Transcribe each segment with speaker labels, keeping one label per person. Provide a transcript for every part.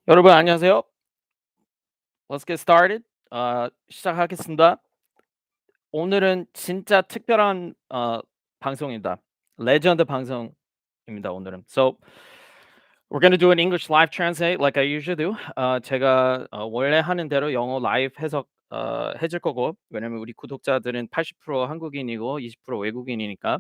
Speaker 1: 여러분 안녕하세요. Let's get started. 시작하겠습니다. 오늘은 진짜 특별한 방송입니다. 레전드 방송입니다. 오늘은. So we're gonna do an English live translate like I usually do. 제가 원래 하는 대로 영어 라이브 해석 해줄 거고 왜냐면 우리 구독자들은 80% 한국인이고 20% 외국인이니까.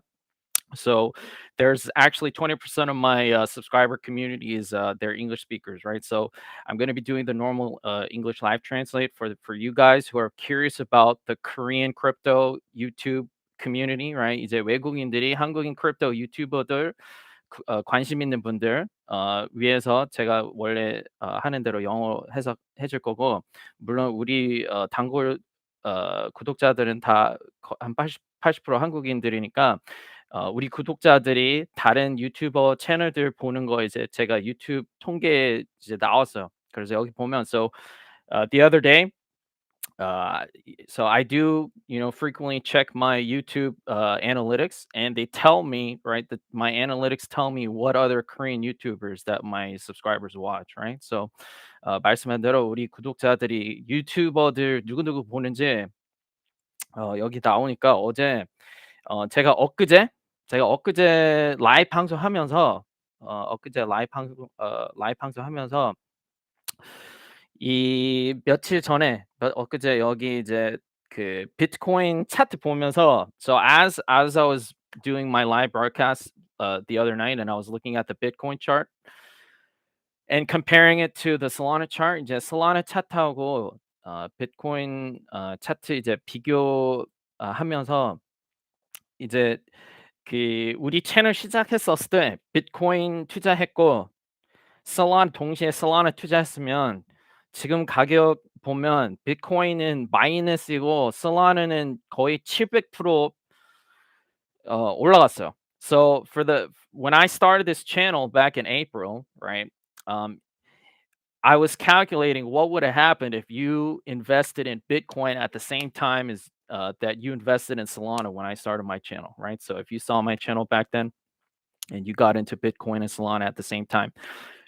Speaker 1: So there's actually 20% of my subscriber community is they're English speakers, right? So I'm going to be doing the normal English live translate for you guys who are curious about the Korean crypto YouTube community, right? 이제 외국인들이 한국인 크립토 유튜버들 관심 있는 분들 위해서 제가 원래 하는 대로 영어 해석해 줄 거고 물론 우리 단골 구독자들은 다 한 80% 한국인들이니까 우리 구독자들이 다른 유튜버 채널들 보는 거 이제 제가 유튜브 통계에 이제 나왔어요. 그래서 여기 보면 the other day so I do, frequently check my YouTube analytics, and they tell me, right, that my analytics tell me what other Korean YouTubers that my subscribers watch, right? So 말씀한 대로 우리 구독자들이 유튜버들 누구누구 보는지 여기 나오니까 제가 엊그제 라이브 방송하면서 라이브 방송하면서 이 며칠 전에 엊그제 여기 이제 그 비트코인 차트 보면서 as I was doing my live broadcast the other night and I was looking at the Bitcoin chart and comparing it to the Solana chart 이제 Solana 차트하고 비트코인 차트 이제 하면서 이제 그 우리 채널 시작했었을 때 비트코인 투자했고 동시에 솔라나 투자했으면 지금 가격 보면 비트코인은 마이너스이고 솔라나는 거의 700% 올라갔어요. So when I started this channel back in April, right? Um, I was calculating what would have happened if you invested in Bitcoin at the same time as that you invested in Solana when I started my channel, right? So if you saw my channel back then and you got into Bitcoin and Solana at the same time,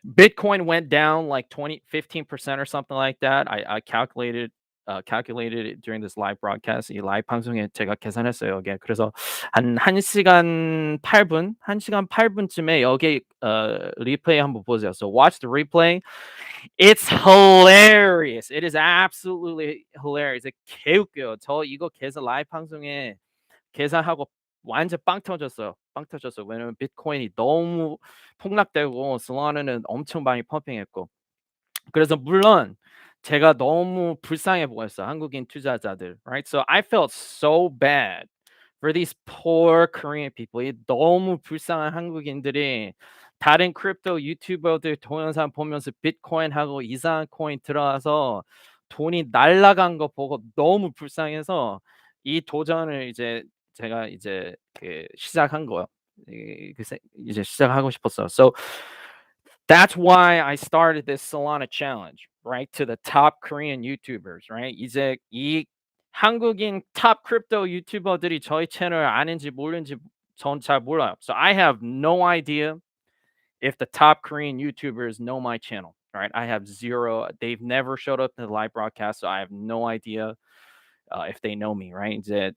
Speaker 1: Bitcoin went down like 15% or something like that. I calculated it during this live broadcast. 이 라이브 방송에 제가 계산했어요. 여기에. 그래서 한 1시간 8분, 1시간 8분쯤에 여기 리플레이 한번 보세요. So watch the replay. It's hilarious. It is absolutely hilarious. 개웃겨요. 저 이거 라이브 방송에 계산하고 완전 빵 터졌어요. 빵 터졌어요. 왜냐면 비트코인이 너무 폭락되고 솔라나는 엄청 많이 펌핑했고. 그래서 물론 제가 너무 불쌍해 보였어요. 한국인 투자자들. Right? So I felt so bad for these poor Korean people. 이 너무 불쌍한 한국인들이 다른 크립토 유튜버들 동영상 보면서 비트코인하고 이상한 코인 들어와서 돈이 날아간 거 보고 너무 불쌍해서 이 도전을 제가 시작한 거예요. 이제 시작하고 싶었어요. So that's why I started this Solana challenge, right? To the top Korean YouTubers, right? 이제 이 한국인 탑 크립토 유튜버들이 저희 채널 아는지 모르는지 전 잘 몰라요. So I have no idea if the top Korean YouTubers know my channel, right? I have zero. They've never showed up in the live broadcast, so I have no idea if they know me, right? 이제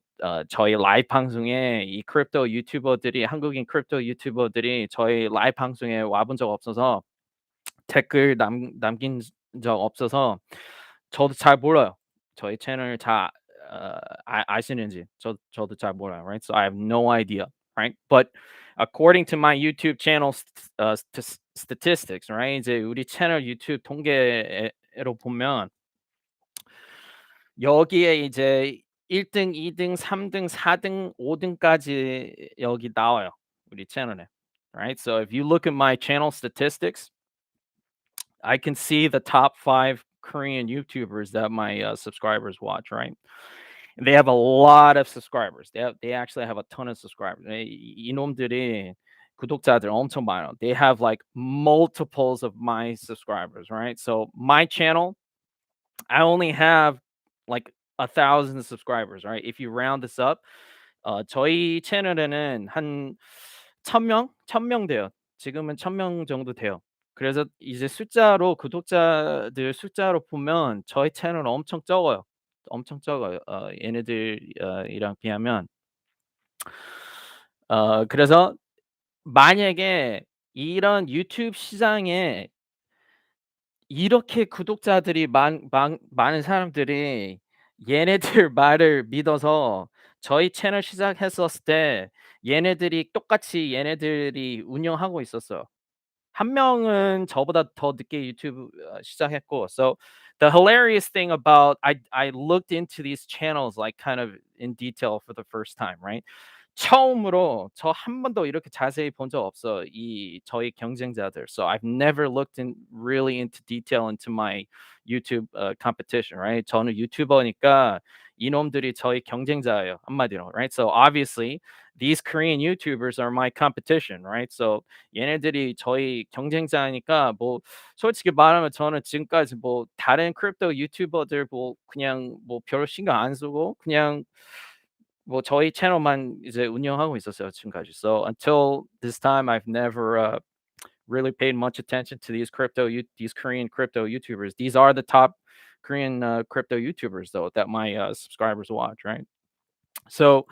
Speaker 1: 저희 라이브 방송에 이 크립토 유튜버들이 한국인 크립토 유튜버들이 저희 라이브 방송에 와본 적 없어서 댓글 남긴 적 없어서 저도 잘 몰라요. 저희 채널 아시는지 저도 잘 몰라요, right? So I have no idea, right? But according to my YouTube channel statistics, right? 이제 우리 채널 유튜브 통계로 보면 여기에 이제 1 등, 2 등, 3 등, 4 등, 5 등까지 여기 나와요. 우리 채널에. Right? So if you look at my channel statistics, I can see the top 5 Korean YouTubers that my subscribers watch, right? And they have a lot of subscribers. They actually have a ton of subscribers. 이놈들이 구독자들 엄청 많아요. They have like multiples of my subscribers, right? So my channel, I only have like 1,000 subscribers, right? If you round this up, 저희 채널에는 한 1,000명? 1,000명 돼요. 지금은 1,000명 정도 돼요. 그래서 이제 숫자로 구독자들 숫자로 보면 저희 채널은 엄청 적어요. 엄청 적어요. 얘네들 이랑 비하면. 그래서 만약에 이런 유튜브 시장에 이렇게 구독자들이 많은 사람들이 얘네들 말을 믿어서 저희 채널 시작했었을 때 얘네들이 똑같이 얘네들이 운영하고 있었어요. 한 명은 저보다 더 늦게 유튜브 시작했고. So the hilarious thing about I looked into these channels like kind of in detail for the first time, right? 처음으로 저 한 번도 이렇게 자세히 본 적 없어. 이 저희 경쟁자들. So I've never looked in really into detail into my YouTube competition, right? 저는 유튜버니까 이놈들이 저희 경쟁자예요. 한마디로, right? So obviously these Korean YouTubers are my competition, right? So 얘네들이 저희 경쟁자니까 뭐 솔직히 말하면 저는 지금까지 뭐 다른 크립토 유튜버들 뭐 그냥 뭐 별로 신경 안 쓰고 그냥 뭐 저희 채널만 이제 운영하고 있었어요 지금까지. So until this time, I've never really paid much attention to these Korean crypto YouTubers. These are the top Korean crypto YouTubers though that my subscribers watch, right? So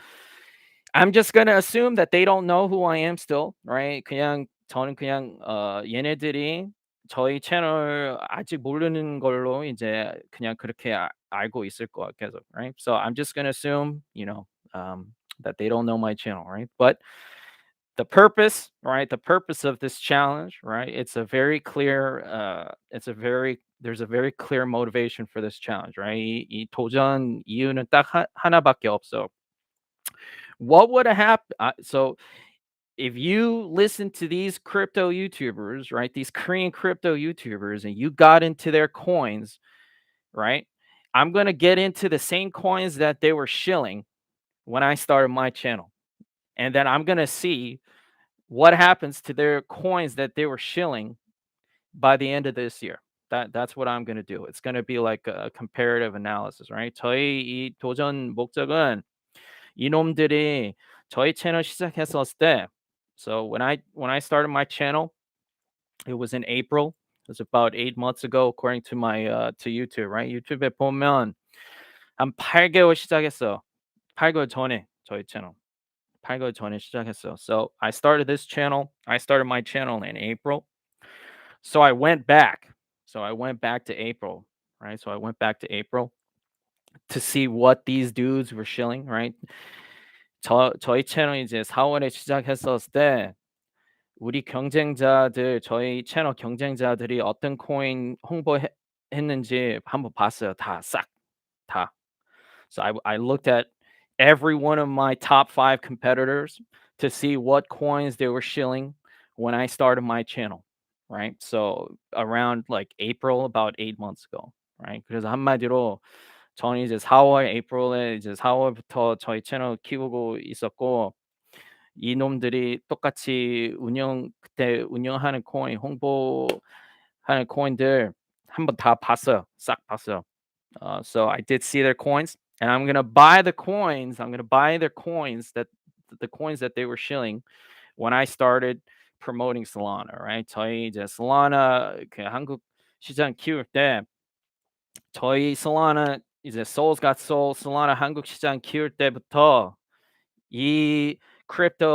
Speaker 1: I'm just gonna assume that they don't know who I am still, right? 그냥 저는 그냥 얘네들이 저희 채널 아직 모르는 걸로 이제 그냥 그렇게 알고 있을 거야 계속, right? So I'm just gonna assume, that they don't know my channel, right? But the purpose, right? The purpose of this challenge, right? It's a very clear, there's a very clear motivation for this challenge, right? 이 도전 이유는 딱 하나밖에 없어. What would have happened? So if you listen to these crypto YouTubers, right, these Korean crypto YouTubers, and you got into their coins, right, I'm going to get into the same coins that they were shilling when I started my channel. And then I'm going to see what happens to their coins that they were shilling by the end of this year. That's what I'm going to do. It's going to be like a comparative analysis, right? 저희 이 도전 목적은 이놈들이 저희 채널 시작했었을 때, so when I started my channel, it was in April. It was about 8 months ago, according to my to YouTube, right? 유튜브에 보면 한 8개월 시작했어. 8개월 전에 저희 채널. 8개월 전에 시작했어. So I started this channel. I started my channel in April. So I went back. So I went back to April, right? So I went back to April to see what these dudes were shilling, right? 저희 채널 이제 4월에 시작했었을 때 우리 경쟁자들 저희 채널 경쟁자들이 어떤 코인 했는지 한번 봤어요. 싹 다. So I looked at every one of my top 5 competitors to see what coins they were shilling when I started my channel, right? So around like April, about 8 months ago, right? 그래서 한마디로 저는 이제 4월, 에이프릴에 이제 4월부터 저희 채널 키우고 있었고 이놈들이 똑같이 그때 운영하는 코인 홍보하는 코인들 한번 다 봤어요. 싹 봤어요. So I did see their coins, and I'm gonna buy the coins. I'm gonna buy their coins the coins that they were shilling when I started promoting Solana, right? 저희 이제 Solana 그 한국 시장 키울 때 저희 Solana 이제 Seoul'sGotSOL Solana 한국 시장 키울 때부터 이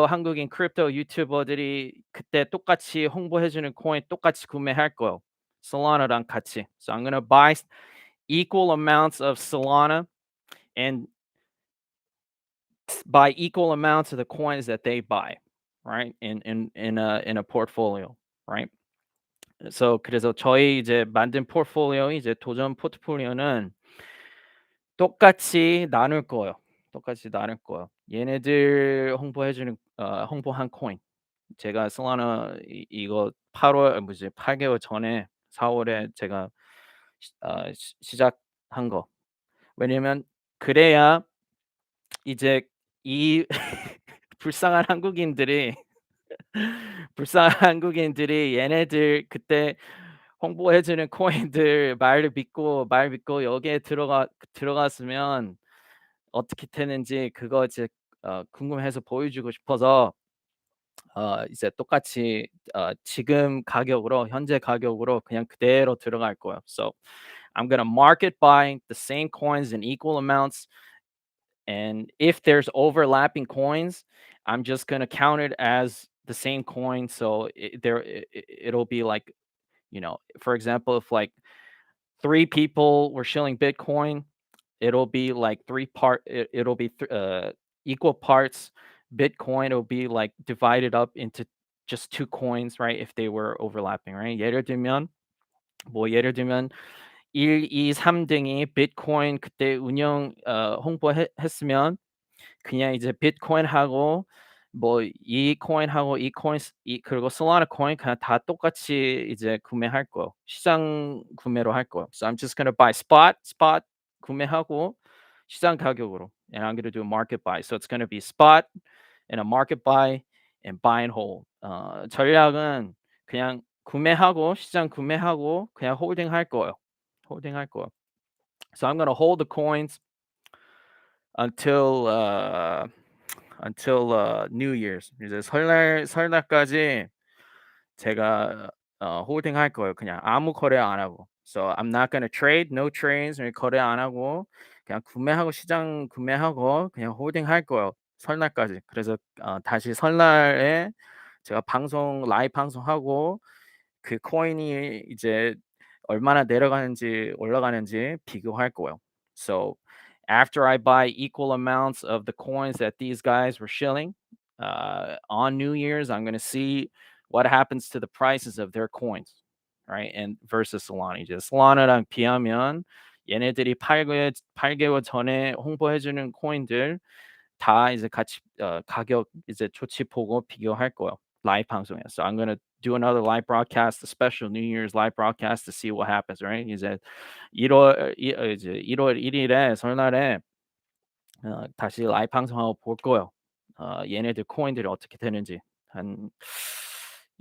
Speaker 1: 한국인 크립토 유튜버들이 그때 똑같이 홍보해 주는 코인 똑같이 구매할 거예요. Solana랑 같이. So I'm gonna buy equal amounts of Solana and buy equal amounts of the coins that they buy, right? In a portfolio, right? So 그래서 저희 이제 만든 포트폴리오 이제 도전 포트폴리오는 똑같이 나눌 거예요. 똑같이 나눌 거예요. 얘네들 홍보한 코인. 제가 솔라나 이거 8개월 전에 4월에 제가 시작한 거. 왜냐면 그래야 이제 이 불쌍한 한국인들이 얘네들 그때 홍보해 주는 코인들 말 믿고 여기에 들어갔으면 어떻게 되는지 그거 이제 궁금해서 보여주고 싶어서 이제 똑같이 지금 가격으로 현재 가격으로 그냥 그대로 들어갈 거예요. So I'm gonna market buy the same coins in equal amounts, and if there's overlapping coins, I'm just gonna count it as the same coin. So it'll be like, for example, if like three people were shilling Bitcoin, it'll be like it'll be equal parts Bitcoin. It'll be like divided up into just two coins, right? If they were overlapping, right? 예를 들면 1, 2, 3등이 비트코인 그때 홍보했으면 그냥 이제 비트코인하고 뭐 이 코인하고 이 코인 그리고 솔라나 코인 그냥 다 똑같이 이제 구매할 거예요. 시장 구매로 할 거예요. So I'm just gonna buy spot 구매하고 시장 가격으로, and I'm gonna do a market buy. So it's gonna be spot and a market buy and buy and hold. 전략은 그냥 구매하고 시장 구매하고 그냥 홀딩 할 거예요. 홀딩 할 거예요. So I'm gonna hold the coins until New Year's. 이제 설날까지 제가 홀딩 할 거예요. 그냥 아무 거래 안 하고. So I'm not gonna trade, no trades, 거래 안 하고 그냥 구매하고 시장 구매하고 그냥 홀딩 할 거예요. 설날까지. 그래서 다시 설날에 제가 라이브 방송하고 그 코인이 이제 얼마나 내려가는지 올라가는지 비교할 거예요. So after I buy equal amounts of the coins that these guys were shilling on New Year's, I'm going to see what happens to the prices of their coins, right? And versus Solana. 이제 Solana랑 비하면 얘네들이 8개월 전에 홍보해주는 코인들 다 이제 같이 가격 이제 조치 보고 비교할 거예요. 라이브 방송에. So I'm gonna do another live broadcast, a special New Year's live broadcast to see what happens, right? 이제 이제 1월 1일에 설날에 다시 라이브 방송하고 볼 거예요. 얘네들 코인들이 어떻게 되는지 한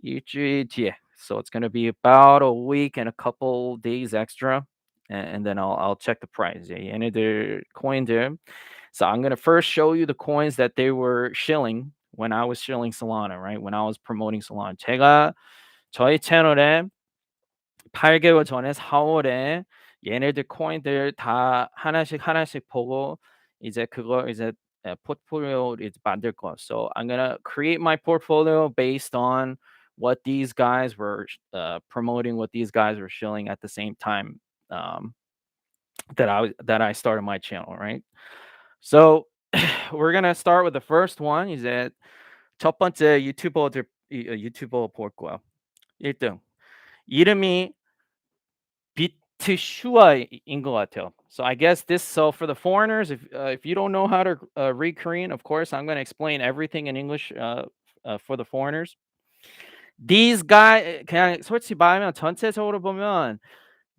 Speaker 1: 일주일 뒤에. So it's gonna be about a week and a couple days extra, and then I'll check the price. 얘네들 코인들. So I'm gonna first show you the coins that they were shilling when I was shilling Solana, right? When I was promoting Solana. 제가 저희 채널에 8개월 전에 4월에 얘네들 코인들 다 하나씩 보고 이제 그거 이제 포트폴리오를 이제 만들 거예요. So I'm gonna create my portfolio based on what these guys were promoting, what these guys were shilling at the same time that I started my channel, right? So we're gonna start with the first one. 이제 첫 번째 유튜버 볼 거야. 1등. 이름이 비트슈아인 것 같아요. So I guess so for the foreigners, if you don't know how to read Korean, of course I'm gonna explain everything in English for the foreigners. These guys 그냥 솔직히 말하면 전체적으로 보면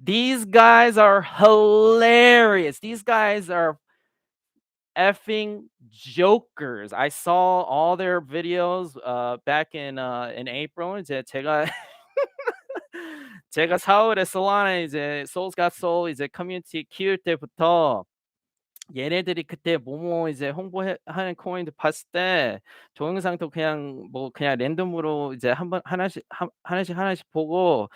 Speaker 1: these guys are hilarious. These guys are effing jokers. I saw all their videos back in April. 이제 제가 제가 4월에 솔라나 이제 Soul's Got Soul 이제 커뮤니티 키울 때부터 얘네들이 그때 뭐뭐 이제 하는 코인들 봤을 때 동영상도 그냥 그냥 랜덤으로 이제 하나씩 보고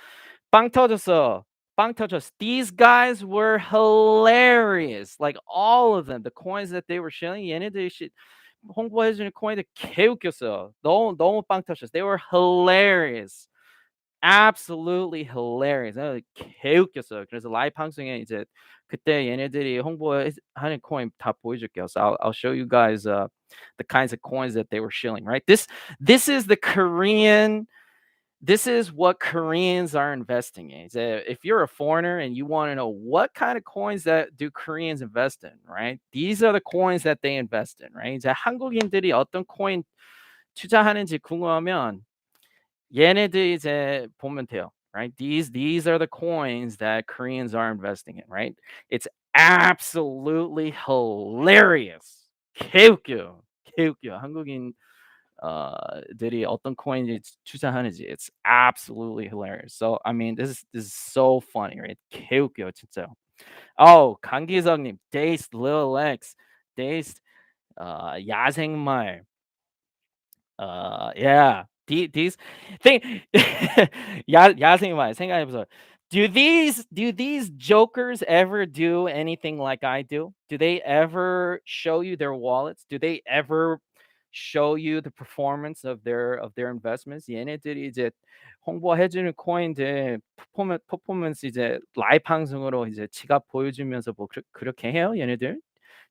Speaker 1: 빵 터졌어. 빵 터졌어. These guys were hilarious. Like all of them, the coins that they were showing, 얘네들이 홍보해 주는 코인들 개웃겼어요. 너무 빵 터졌어. They were hilarious. Absolutely hilarious. 개웃겼어요. 그래서 라이브 방송에 이제 그때 얘네들이 하는 코인 다 보여줄게요. So I'll show you guys the kinds of coins that they were shilling, right? This is the Korean. This is what Koreans are investing in. So if you're a foreigner and you want to know what kind of coins that do Koreans invest in, right? These are the coins that they invest in, right? 이제 한국인들이 어떤 코인 투자하는지 궁금하면 얘네들 이제 보면 돼요, right? These are the coins that Koreans are investing in, right? It's absolutely hilarious. 개웃겨. 개웃겨. 한국인 들이 어떤 코인을 투자하는지. It's absolutely hilarious. So I mean, this is so funny, right? 개웃겨 진짜. 강기석님, Dazed Lil X, Dazed 야생말. Yeah. These think 야 야생이 말 생각해 보세요. Do these jokers ever do anything like I do? Do they ever show you their wallets? Do they ever show you the performance of their investments? 얘네들이 이제 홍보해 주는 코인들 퍼포먼스 이제 라이브 방송으로 이제 지갑 보여주면서 뭐 그렇게 해요, 얘네들?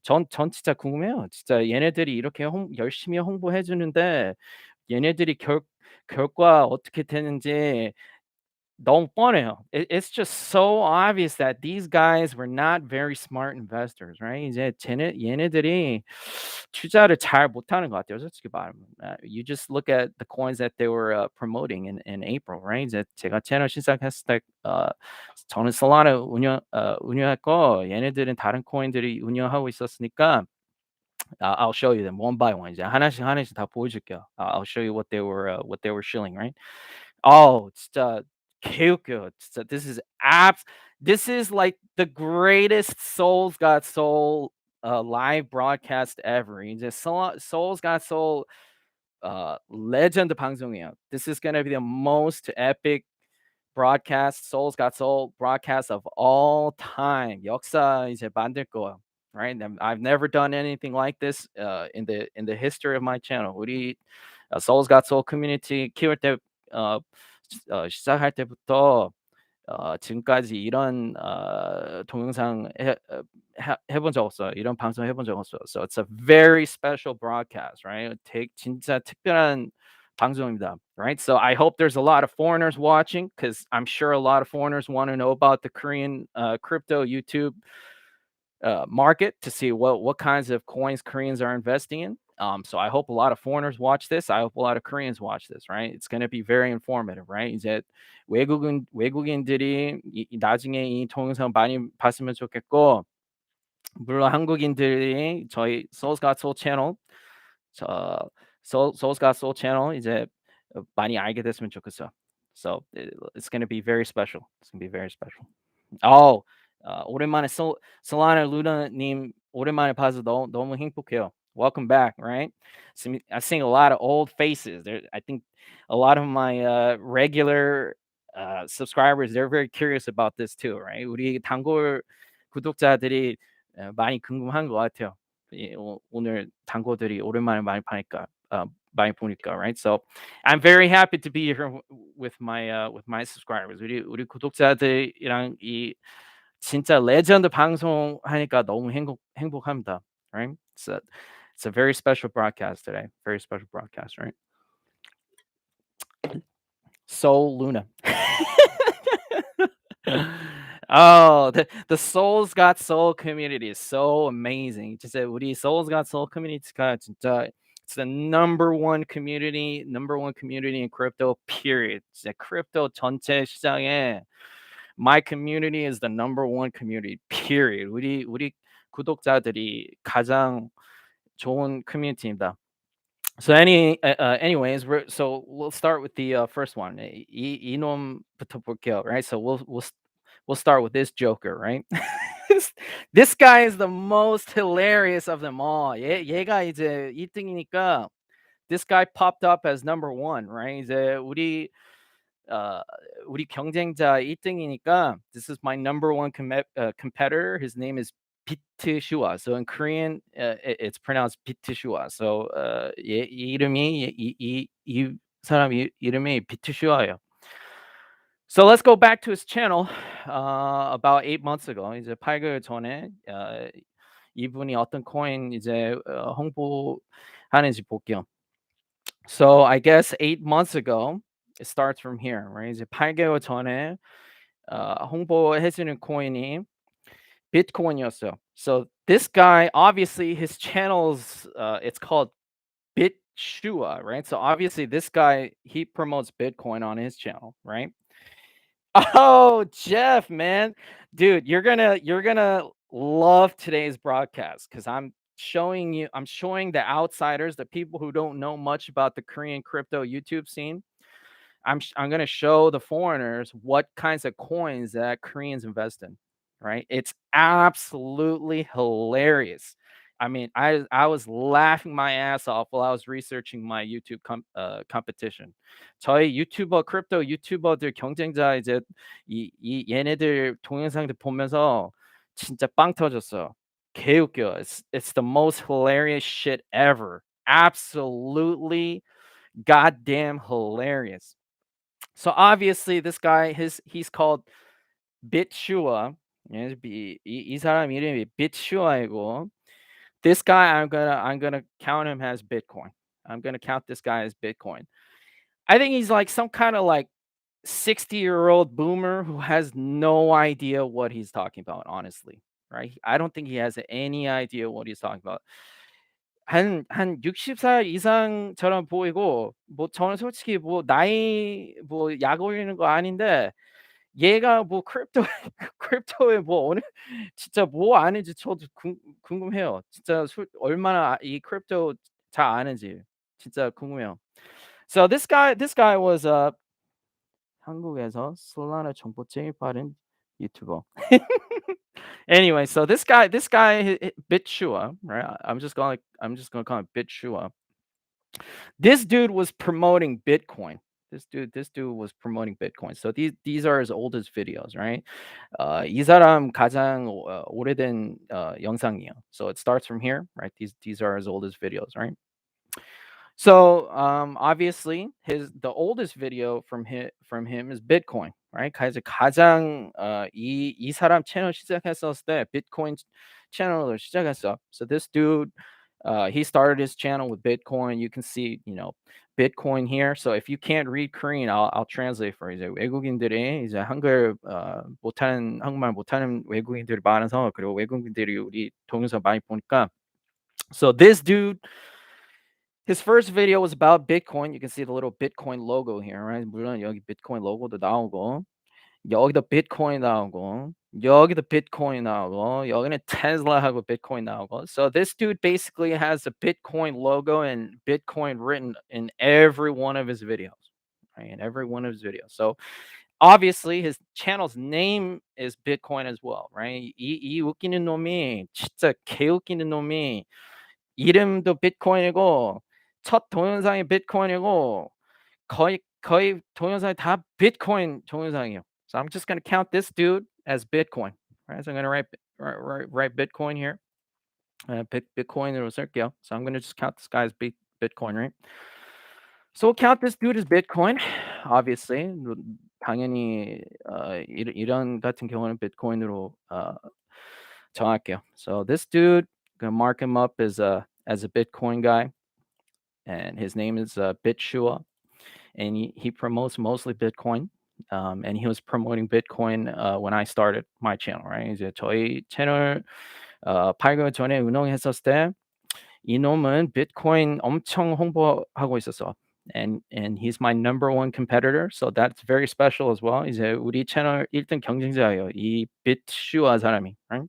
Speaker 1: 전 진짜 궁금해요. 진짜 얘네들이 이렇게 열심히 홍보해 주는데 얘네들이 결과 어떻게 되는지 너무 뻔해요. It's just so obvious that these guys were not very smart investors, right? 이제 얘네들이 투자를 잘 못하는 것 같아요, 솔직히 말하면. You just look at the coins that they were promoting in April, right? 이제 제가 채널 시작했을 때 저는 솔라나 운영했고 얘네들은 다른 코인들이 운영하고 있었으니까 I'll show you them one by one. 이제 하나씩 다 보여줄게요. I'll show you what they were shilling, right? 진짜 개웃겨요. 진짜 this is like the greatest Souls Got Soul live broadcast ever. 이제 Souls Got Soul 레전드 방송이에요. This is gonna be the most epic broadcast, Souls Got Soul broadcast of all time. 역사 이제 만들 거예요. Right? I've never done anything like this in the history of my channel. 우리 Souls Got Soul community 키울 때 시작할 때부터 지금까지 이런 동영상 해본 적 없어요. 이런 방송 해본 적 없어요. So it's a very special broadcast, right? 진짜 특별한 방송입니다, right? So I hope there's a lot of foreigners watching because I'm sure a lot of foreigners want to know about the Korean crypto YouTube market to see what kinds of coins Koreans are investing in. So I hope a lot of foreigners watch this. I hope a lot of Koreans watch this, right? It's going to be very informative, right? 이제 외국인들이 나중에 이 동영상 많이 봤으면 좋겠고, 물론 한국인들이 저희 Souls Got Soul 채널, 저 Souls Got Soul 채널 이제 많이 알게 됐으면 좋겠어. So it's going to be very special. It's going to be very special. 어 오랜만에 솔라나 루나님 오랜만에 봐서 너무 행복해요. Welcome back, right? I seen a lot of old faces. I think a lot of my regular subscribers they're very curious about this too, right? 우리 단골 구독자들이 많이 궁금한 것 같아요. 오늘 단골들이 오랜만에 많이 보니까, right? So I'm very happy to be here with my subscribers. 우리 구독자들이랑 이 진짜 레전드 방송하니까 너무 행복합니다. Right? It's a very special broadcast today. Very special broadcast, right? Soul Luna. The Souls Got Soul community is so amazing. 진짜 우리 Souls Got Soul community가 진짜 it's the number one community in crypto. Period. 진짜 크립토 전체 시장에 my community is the number one community. Period. 우리 구독자들이 가장 좋은 커뮤니티입니다. So anyways, we'll start with the first one. 이놈부터 볼게요, right? So we'll start with this joker, right? This guy is the most hilarious of them all. 얘가 이제 1등이니까 this guy popped up as number one, right? 이제 어, 우리 경쟁자 1등이니까 this is my number one competitor. His name is Bitchua. So in Korean, it's pronounced Bitchua. So 이 사람 이름이 Bitchua예요. So let's go back to his channel about 8 months ago. 이제 8개월 전에 이분이 어떤 코인 이제 홍보하는지 볼게요. So I guess 8 months ago, it starts from here, right? 이제 8개월 전에 홍보해 주는 코인이 Bitcoin이었어요. So this guy, obviously, his channel's it's called Bitchua, right? So obviously, this guy he promotes Bitcoin on his channel, right? Oh, Jeff, man, dude, you're gonna love today's broadcast because I'm showing the outsiders, the people who don't know much about the Korean crypto YouTube scene. I'm gonna show the foreigners what kinds of coins that Koreans invest in. Right? It's absolutely hilarious. I mean, I was laughing my ass off while I was researching my YouTube competition. 저희 유튜버 크립토 유튜버들 경쟁자 이제 이 얘네들 동영상들 보면서 진짜 빵 터졌어요. 개웃겨. It's the most hilarious shit ever. Absolutely goddamn hilarious. So obviously this guy he's called Bitchua. 예, 이 사람 이름이 Bitchua이고 this guy I'm gonna count him as Bitcoin. I'm gonna count this guy as Bitcoin. I think he's like some kind of like 60-year-old boomer who has no idea what he's talking about, honestly. Right? I don't think he has any idea what he's talking about. 한 60살 이상처럼 보이고 뭐 저는 솔직히 뭐 나이 뭐 약 올리는 거 아닌데 얘가 뭐 크립토 크립토에 뭐 어느 진짜 뭐 아는지 저도 궁금해요. 진짜 얼마나 이 크립토 잘 아는지 진짜 궁금해요. So this guy was 한국에서 솔라나 정보 제일 빠른 유튜버. Anyway, so this guy Bitchua, right? I'm just gonna call him Bitchua. This dude was promoting Bitcoin. This dude was promoting Bitcoin. So these are his oldest videos, right? 이 사람 가장 오래된 영상이에요. So it starts from here, right? These are his oldest videos, right? So obviously the oldest video from him is Bitcoin, right? 가장 이 사람 채널 시작했었을 때 비트코인 채널을 시작했어. So this dude he started his channel with Bitcoin. You can see, Bitcoin here. So if you can't read Korean, I'll translate for you. 이제 외국인들이 이제 한국말 못하는 외국인들이 많아서 그리고 외국인들이 우리 동영상 많이 보니까. So this dude, his first video was about Bitcoin. You can see the little Bitcoin logo here, right? 물론 여기 Bitcoin logo도 나오고 여기도 Bitcoin 나오고 여기도 Bitcoin 나오고 여기는 Tesla하고 Bitcoin 나오고. So this dude basically has a Bitcoin logo and Bitcoin written in every one of his videos, right? In every one of his videos. So obviously his channel's name is Bitcoin as well, right? 이 웃기는 놈이 진짜 개웃기는 놈이 이름도 Bitcoin이고 첫 동영상이 Bitcoin이고 거의 동영상이 다 Bitcoin 동영상이에요. So I'm just gonna count this dude as Bitcoin. Right? So I'm gonna write Bitcoin here. Bitcoin으로 쓸게요. So I'm gonna just count this guy as Bitcoin, right? So we'll count this dude as Bitcoin. Obviously, 당연히 이런 같은 경우는 Bitcoin으로 정할게요. So this dude, gonna mark him up as a Bitcoin guy, and his name is Bitchua, and he promotes mostly Bitcoin. And he was promoting Bitcoin when I started my channel, right? 이제 저희 채널 8개월 전에 운영했었을 때 이놈은 Bitcoin 엄청 홍보하고 있었어. And he's my number one competitor, so that's very special as well. 이제 우리 채널 1등 경쟁자예요. 이 Bitchua 사람이, right?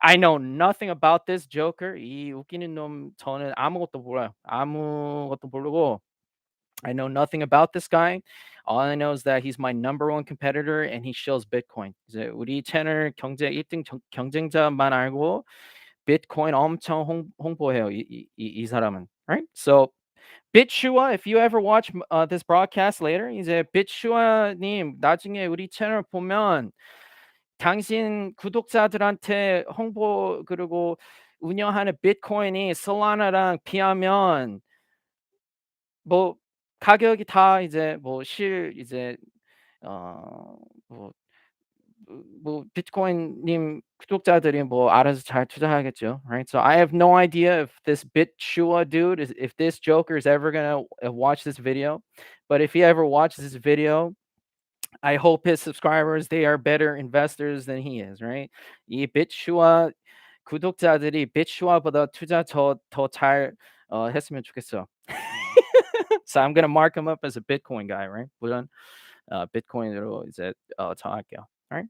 Speaker 1: I know nothing about this joker. 이 웃기는 놈 저는 아무것도 몰라요. 아무것도 모르고 I know nothing about this guy. All I know is that he's my number one competitor and he shows Bitcoin. 이제 우리 채널 경제 1등 경쟁자만 알고 Bitcoin 엄청 홍보해요. 이 사람은. Right? So Bitchua, if you ever watch this broadcast later, 이제 Bitchua님 나중에 우리 채널 보면 당신 구독자들한테 홍보 그리고 운영하는 비트코인이 솔라나랑 비하면 뭐 가격이 다 이제 이제 어 뭐 비트코인님 구독자들이 뭐 알아서 잘 투자하겠죠. Right? So I have no idea if this Bitchua dude is if this joker is ever gonna watch this video. But if he ever watches this video, I hope his subscribers they are better investors than he is, right? 이 Bitchua 구독자들이 Bitchua보다 투자 더 잘 했으면 좋겠어. So I'm gonna mark him up as a Bitcoin guy, right? 물론 Bitcoin으로 이제 정할게요. Right?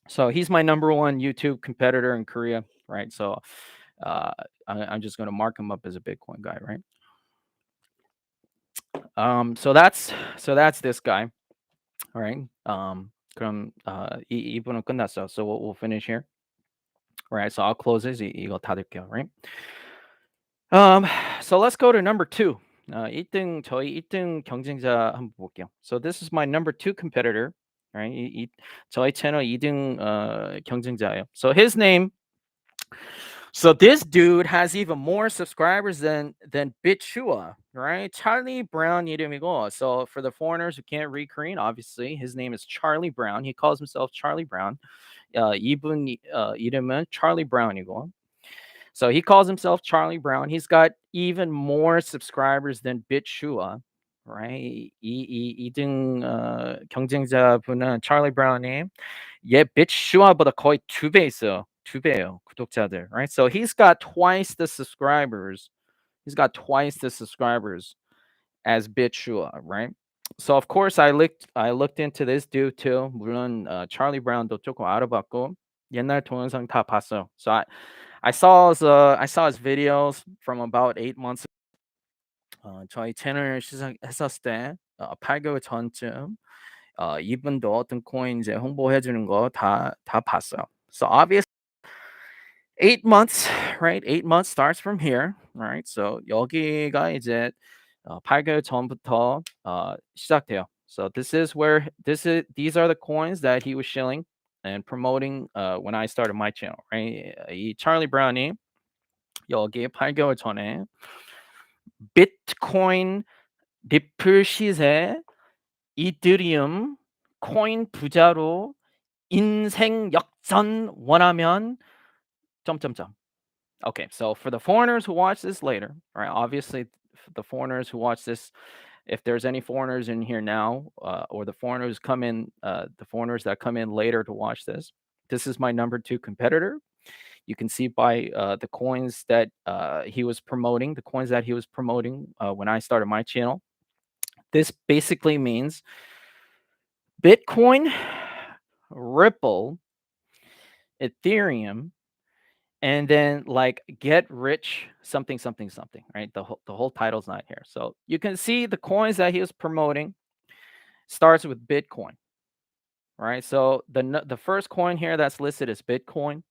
Speaker 1: So he's my number one YouTube competitor in Korea, right? So uh, I'm just gonna mark him up as a Bitcoin guy, right? So that's this guy, all right? 그럼 이분은 끝났어. So we'll finish here, Right, so I'll close this. 이거 닫을게요. Right. Um, so let's go to number two. 1등 저희 1등 경쟁자 한번 볼게요. So this is my number two competitor. Right, 저희 채널 2등 경쟁자예요. So his name. So this dude has even more subscribers than Bitchua, right? Charlie Brown 이름이고. So for the foreigners who can't read Korean, obviously his name is Charlie Brown. He calls himself Charlie Brown. 이분 이름은 Charlie Brown이고. So he calls himself Charlie Brown. He's got even more subscribers than Bitchua, right? 이 2등 경쟁자분은 Charlie Brown이 Bitchua보다 거의 2배 있어요. 2배예요, 구독자들, right? So he's got twice the subscribers. He's got twice the subscribers as Bitchua, right? So of course I looked into this dude too. 물론 Charlie Brown도 조금 알아봤고 옛날 동영상 다 봤어요. So I saw his videos from about 8 months. 저희 채널 시작했었을 때 8개월 전쯤 이분도 어떤 코인 이제 홍보해 주는 거 다 봤어요. So obviously 8 months, right? 8 months starts from here, right? So 여기가 이제 8개월 전부터 시작돼요. So these are the coins that he was shilling and promoting when I started my channel, right? 이 찰리 브라운이 여기 8개월 전에 비트코인 리플 시세 이더리움 코인 부자로 인생 역전 원하면 점점점. Okay, so for the foreigners who watch this later, right? Obviously, the foreigners who watch this, if there's any foreigners in here now, or the foreigners that come in later to watch this, this is my number two competitor. You can see by the coins that he was promoting, when I started my channel. This basically means Bitcoin, Ripple, Ethereum, and then like get rich something something something, right? The whole title's not here. So you can see the coins that he was promoting starts with Bitcoin, right? So the first coin here that's listed is Bitcoin.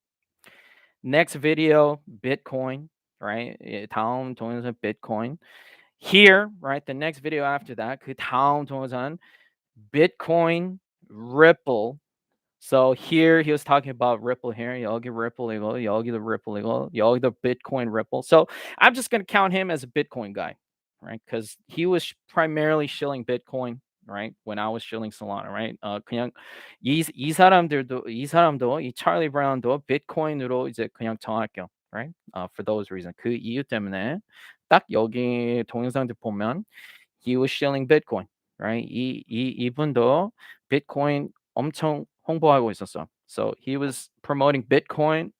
Speaker 1: Next video, Bitcoin, right? 다음 동영상 Bitcoin. Here, right? The next video after that, 그 다음 동영상 Bitcoin, Ripple. So here he was talking about Ripple here. 여기 Ripple 이거, 여기도 Ripple 이거, 여기도 Bitcoin Ripple. So I'm just gonna count him as a Bitcoin guy, right? Because he was primarily shilling Bitcoin, right? When I was shilling Solana, right? 그냥 이 사람도 이 찰리 브라운도 Bitcoin으로 이제 그냥 정할게요, right? For those reasons. 그 이유 때문에 딱 여기 동영상들 보면 he was shilling Bitcoin, right? 이분도 Bitcoin 엄청 홍보하고 있었어. So he was promoting Bitcoin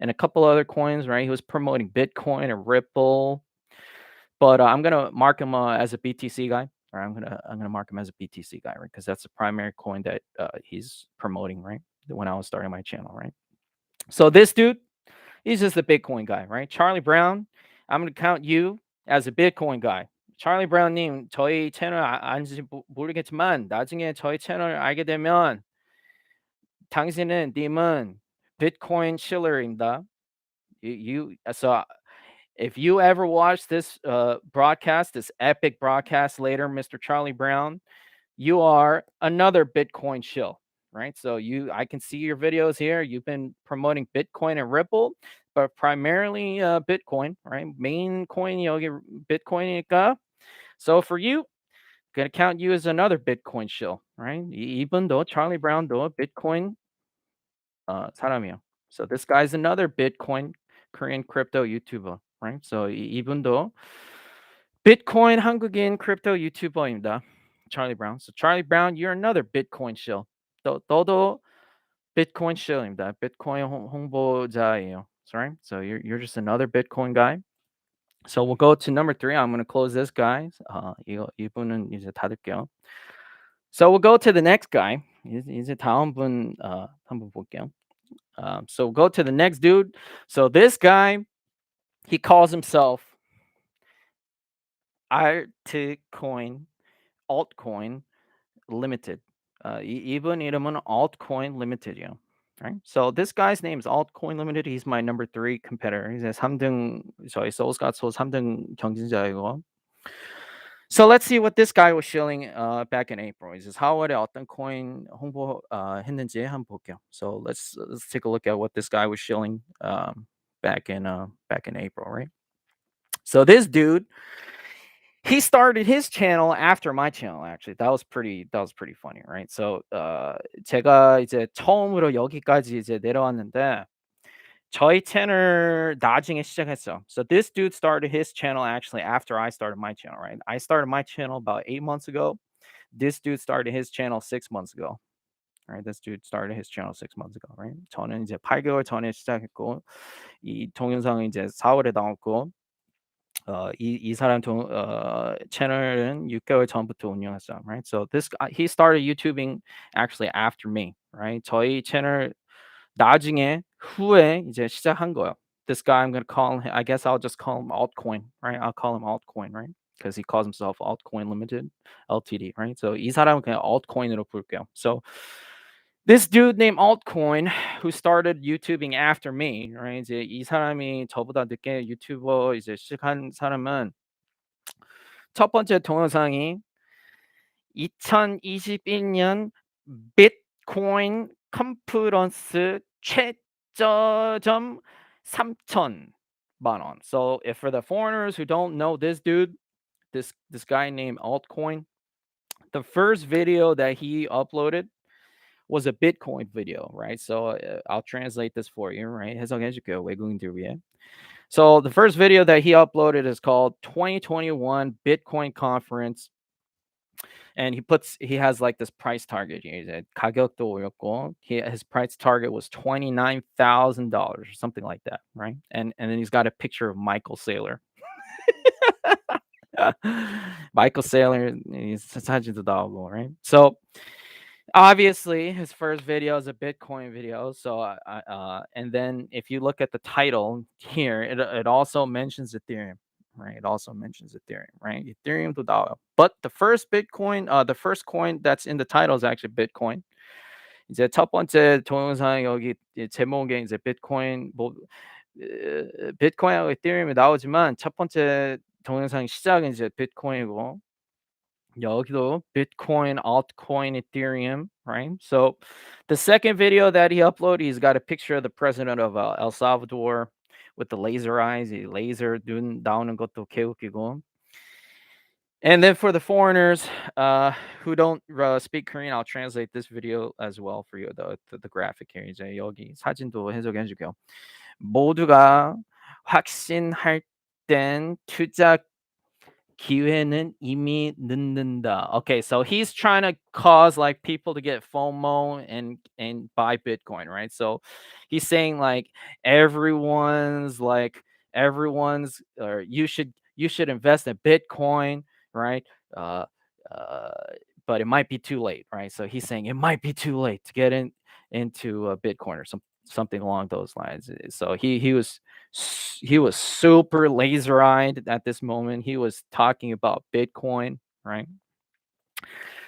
Speaker 1: and a couple other coins, right? He was promoting Bitcoin and Ripple, but I'm gonna mark him as a BTC guy. Or I'm gonna mark him as a BTC guy, right? Because that's the primary coin that he's promoting, right? When I was starting my channel, right? So this dude, he's just a Bitcoin guy, right? Charlie Brown, I'm gonna count you as a Bitcoin guy. 찰리 브라운님, 저희 채널 아는지 모르겠지만 나중에 저희 채널 알게 되면 님은 Bitcoin shiller입니다. So if you ever watch this broadcast, this epic broadcast later, Mr. Charlie Brown, you are another Bitcoin shill, right? So I can see your videos here. You've been promoting Bitcoin and Ripple, but primarily Bitcoin, right? Main coin 여기 Bitcoin이니까. So for you, gonna count you as another Bitcoin shill, right? 이분도 Charlie Brown도 Bitcoin 사람이에요. So this guy's another Bitcoin Korean crypto YouTuber, right? So 이분도 Bitcoin 한국인 crypto YouTuber입니다. Charlie Brown. So Charlie Brown, you're another Bitcoin shill. 너도 Bitcoin shill입니다. Bitcoin 홍보자예요. Sorry. So you're just another Bitcoin guy. So we'll go to number 3. I'm going to close this guy. 이분은 이제 닫을게요. So we'll go to the next guy. 이제 다음 분 한번 볼게요. So we'll go to the next dude. So this guy, he calls himself altcoin Limited. 이분 이름은 altcoin limited이요. Right? So this guy's name is altcoin limited. He's my number 3 competitor. 이제 3등 저희 Seoul'sGotSOL 3등 경쟁자이고. So let's see what this guy was shilling back in April. He says 4월에 어떤 코인 홍보 했는지 한번 볼게요. So let's take a look at what this guy was shilling back in April, right? So this dude, he started his channel after my channel. Actually, that was pretty funny, right? So 제가 이제 처음으로 여기까지 이제 내려왔는데 저희 채널 나중에 시작했어. So this dude started his channel actually after I started my channel, right? I started my channel about 8 months ago. This dude started his channel 6 months ago. Right? This dude started his channel 6 months ago, right? 저는 이제 8개월 전에 시작했고 이 동영상은 이제 4월에 나왔고 이 사람 채널은 6개월 전부터 운영했어요, right? So this guy, he started YouTubing actually after me, right? 저희 채널 나중에 후에 이제 시작한 거예요. This guy, I'm gonna call him. I guess I'll just call him altcoin, right? I'll call him altcoin, right? Because he calls himself altcoin limited, LTD, right? So 이 사람은 그냥 altcoin으로 부를게요. So this dude named altcoin who started YouTubing after me, right? 이제 이 사람이 저보다 늦게 유튜버 이제 시작한 사람은 첫 번째 동영상이 2021년 비트코인 컨퍼런스 최저점 3,000만 원. So if for the foreigners who don't know this dude, this guy named altcoin, the first video that he uploaded was a Bitcoin video, right? So I'll translate this for you, right? 해석해줄게요, 외국인들 위해. So the first video that he uploaded is called 2021 Bitcoin Conference, and he has like this price target here. 이제 가격도 올렸고 his price target was $29,000 or something like that, right? And then he's got a picture of Michael Saylor. Michael Saylor 사진도 나오고, right? So obviously his first video is a Bitcoin video. So and then if you look at the title here, it also mentions Ethereum, right? It also mentions Ethereum, right? Ethereum도 나와요. But the first coin that's in the title is actually Bitcoin. 이제 첫 번째 동영상 여기 제목에 이제 비트코인 비트코인하고 이더리움이 나오지만 첫 번째 동영상 시작은 이제 비트코인이고 여기도 Bitcoin, altcoin, Ethereum, right? So the second video that he uploaded, he's got a picture of the president of El Salvador with the laser eyes. 이 laser 눈 나오는 것도 개웃기고. And then for the foreigners who don't speak Korean, I'll translate this video as well for you. The graphic here 이제 여기 사진도 해석해 줄게요. 모두가 확신할 땐 투자 기회는 이미 늦는다. Okay, so he's trying to cause like people to get FOMO and buy Bitcoin, right? So he's saying like everyone's or you should invest in Bitcoin, right? Uh, uh, but it might be too late, right? So he's saying it might be too late to get into Bitcoin or something along those lines. So he was super laser eyed at this moment. He was talking about Bitcoin, right?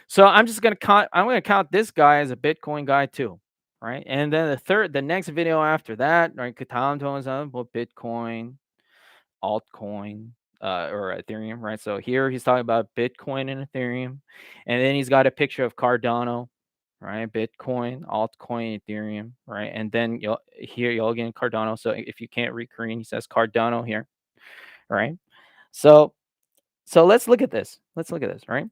Speaker 1: So I'm gonna count this guy as a Bitcoin guy too, right? And then the next video after that, right? 그 다음 동영상 뭐 Bitcoin, altcoin, or Ethereum, right? So here he's talking about Bitcoin and Ethereum, and then he's got a picture of Cardano, right? Bitcoin, altcoin, Ethereum, right? And then you'll get Cardano. So if you can't read Korean, he says Cardano here, right? So let's look at this. Right?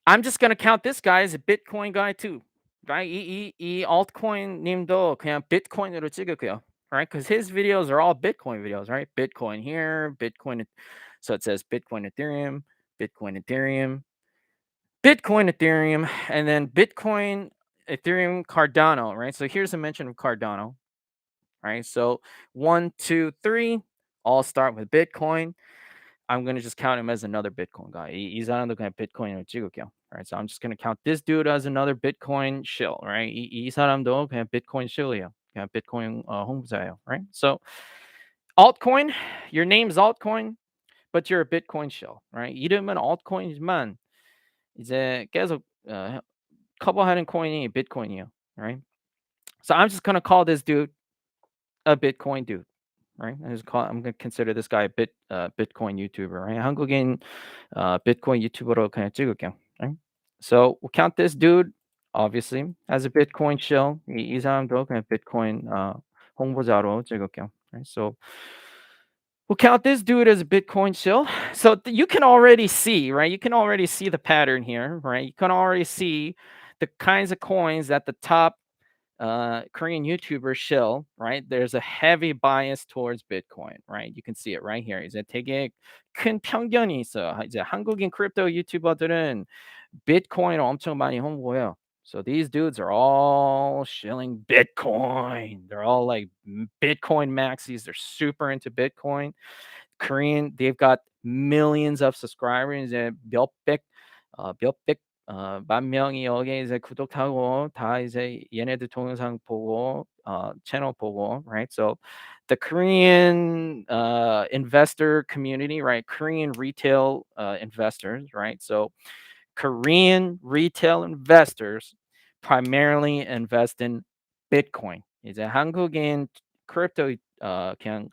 Speaker 1: I'm just gonna count this guy as a Bitcoin guy too, right? 이 altcoin 님도 그냥 Bitcoin으로 찍을게요, right? Because his videos are all Bitcoin videos, right? Bitcoin here, Bitcoin. So it says Bitcoin, Ethereum, Bitcoin, Ethereum, Bitcoin, Ethereum, and then Bitcoin, Ethereum, Cardano, right? So here's a mention of Cardano, right? So 1, 2, 3, all start with Bitcoin. I'm gonna just count him as another Bitcoin guy. 이 사람도 그냥 Bitcoin으로 찍을게요. Right? So I'm just gonna count this dude as another Bitcoin shill, right? 이 사람도 그냥 Bitcoin shill이에요. 그냥 Bitcoin 홍보자예요, right? So altcoin, your name's altcoin, but you're a Bitcoin shill, right? 이름은 altcoin이지만 이제 계속 커버하는 코인이 Bitcoin이에요, right? So I'm just gonna call this dude a Bitcoin dude, right? I'm gonna consider this guy a Bitcoin YouTuber, right? 한국인 Bitcoin YouTuber로 그냥 찍을게요, right? So we'll count this dude obviously as a Bitcoin shill. 이 사람도 그냥 Bitcoin 홍보자로 찍을게요, right? So we'll count this dude as a Bitcoin shill. So you can already see, right? You can already see the pattern here, right? You can already see the kinds of coins that the top Korean YouTuber shill, right? There's a heavy bias towards Bitcoin, right? You can see it right here. 이제 되게 큰 편견이 있어요. 이제 한국인 크립토 유튜버들은 Bitcoin을 엄청 많이 홍보해요. So these dudes are all shilling Bitcoin. They're all like Bitcoin maxis. They're super into Bitcoin. Korean, they've got millions of subscribers. 이제 몇백 만 명이 여기에 이제 구독하고 다 이제 얘네들 동영상 보고 채널 보고, right? So the Korean investor community, right? Korean retail investors, right? So Korean retail investors primarily invest in Bitcoin. 이제 한국인 크립토 그냥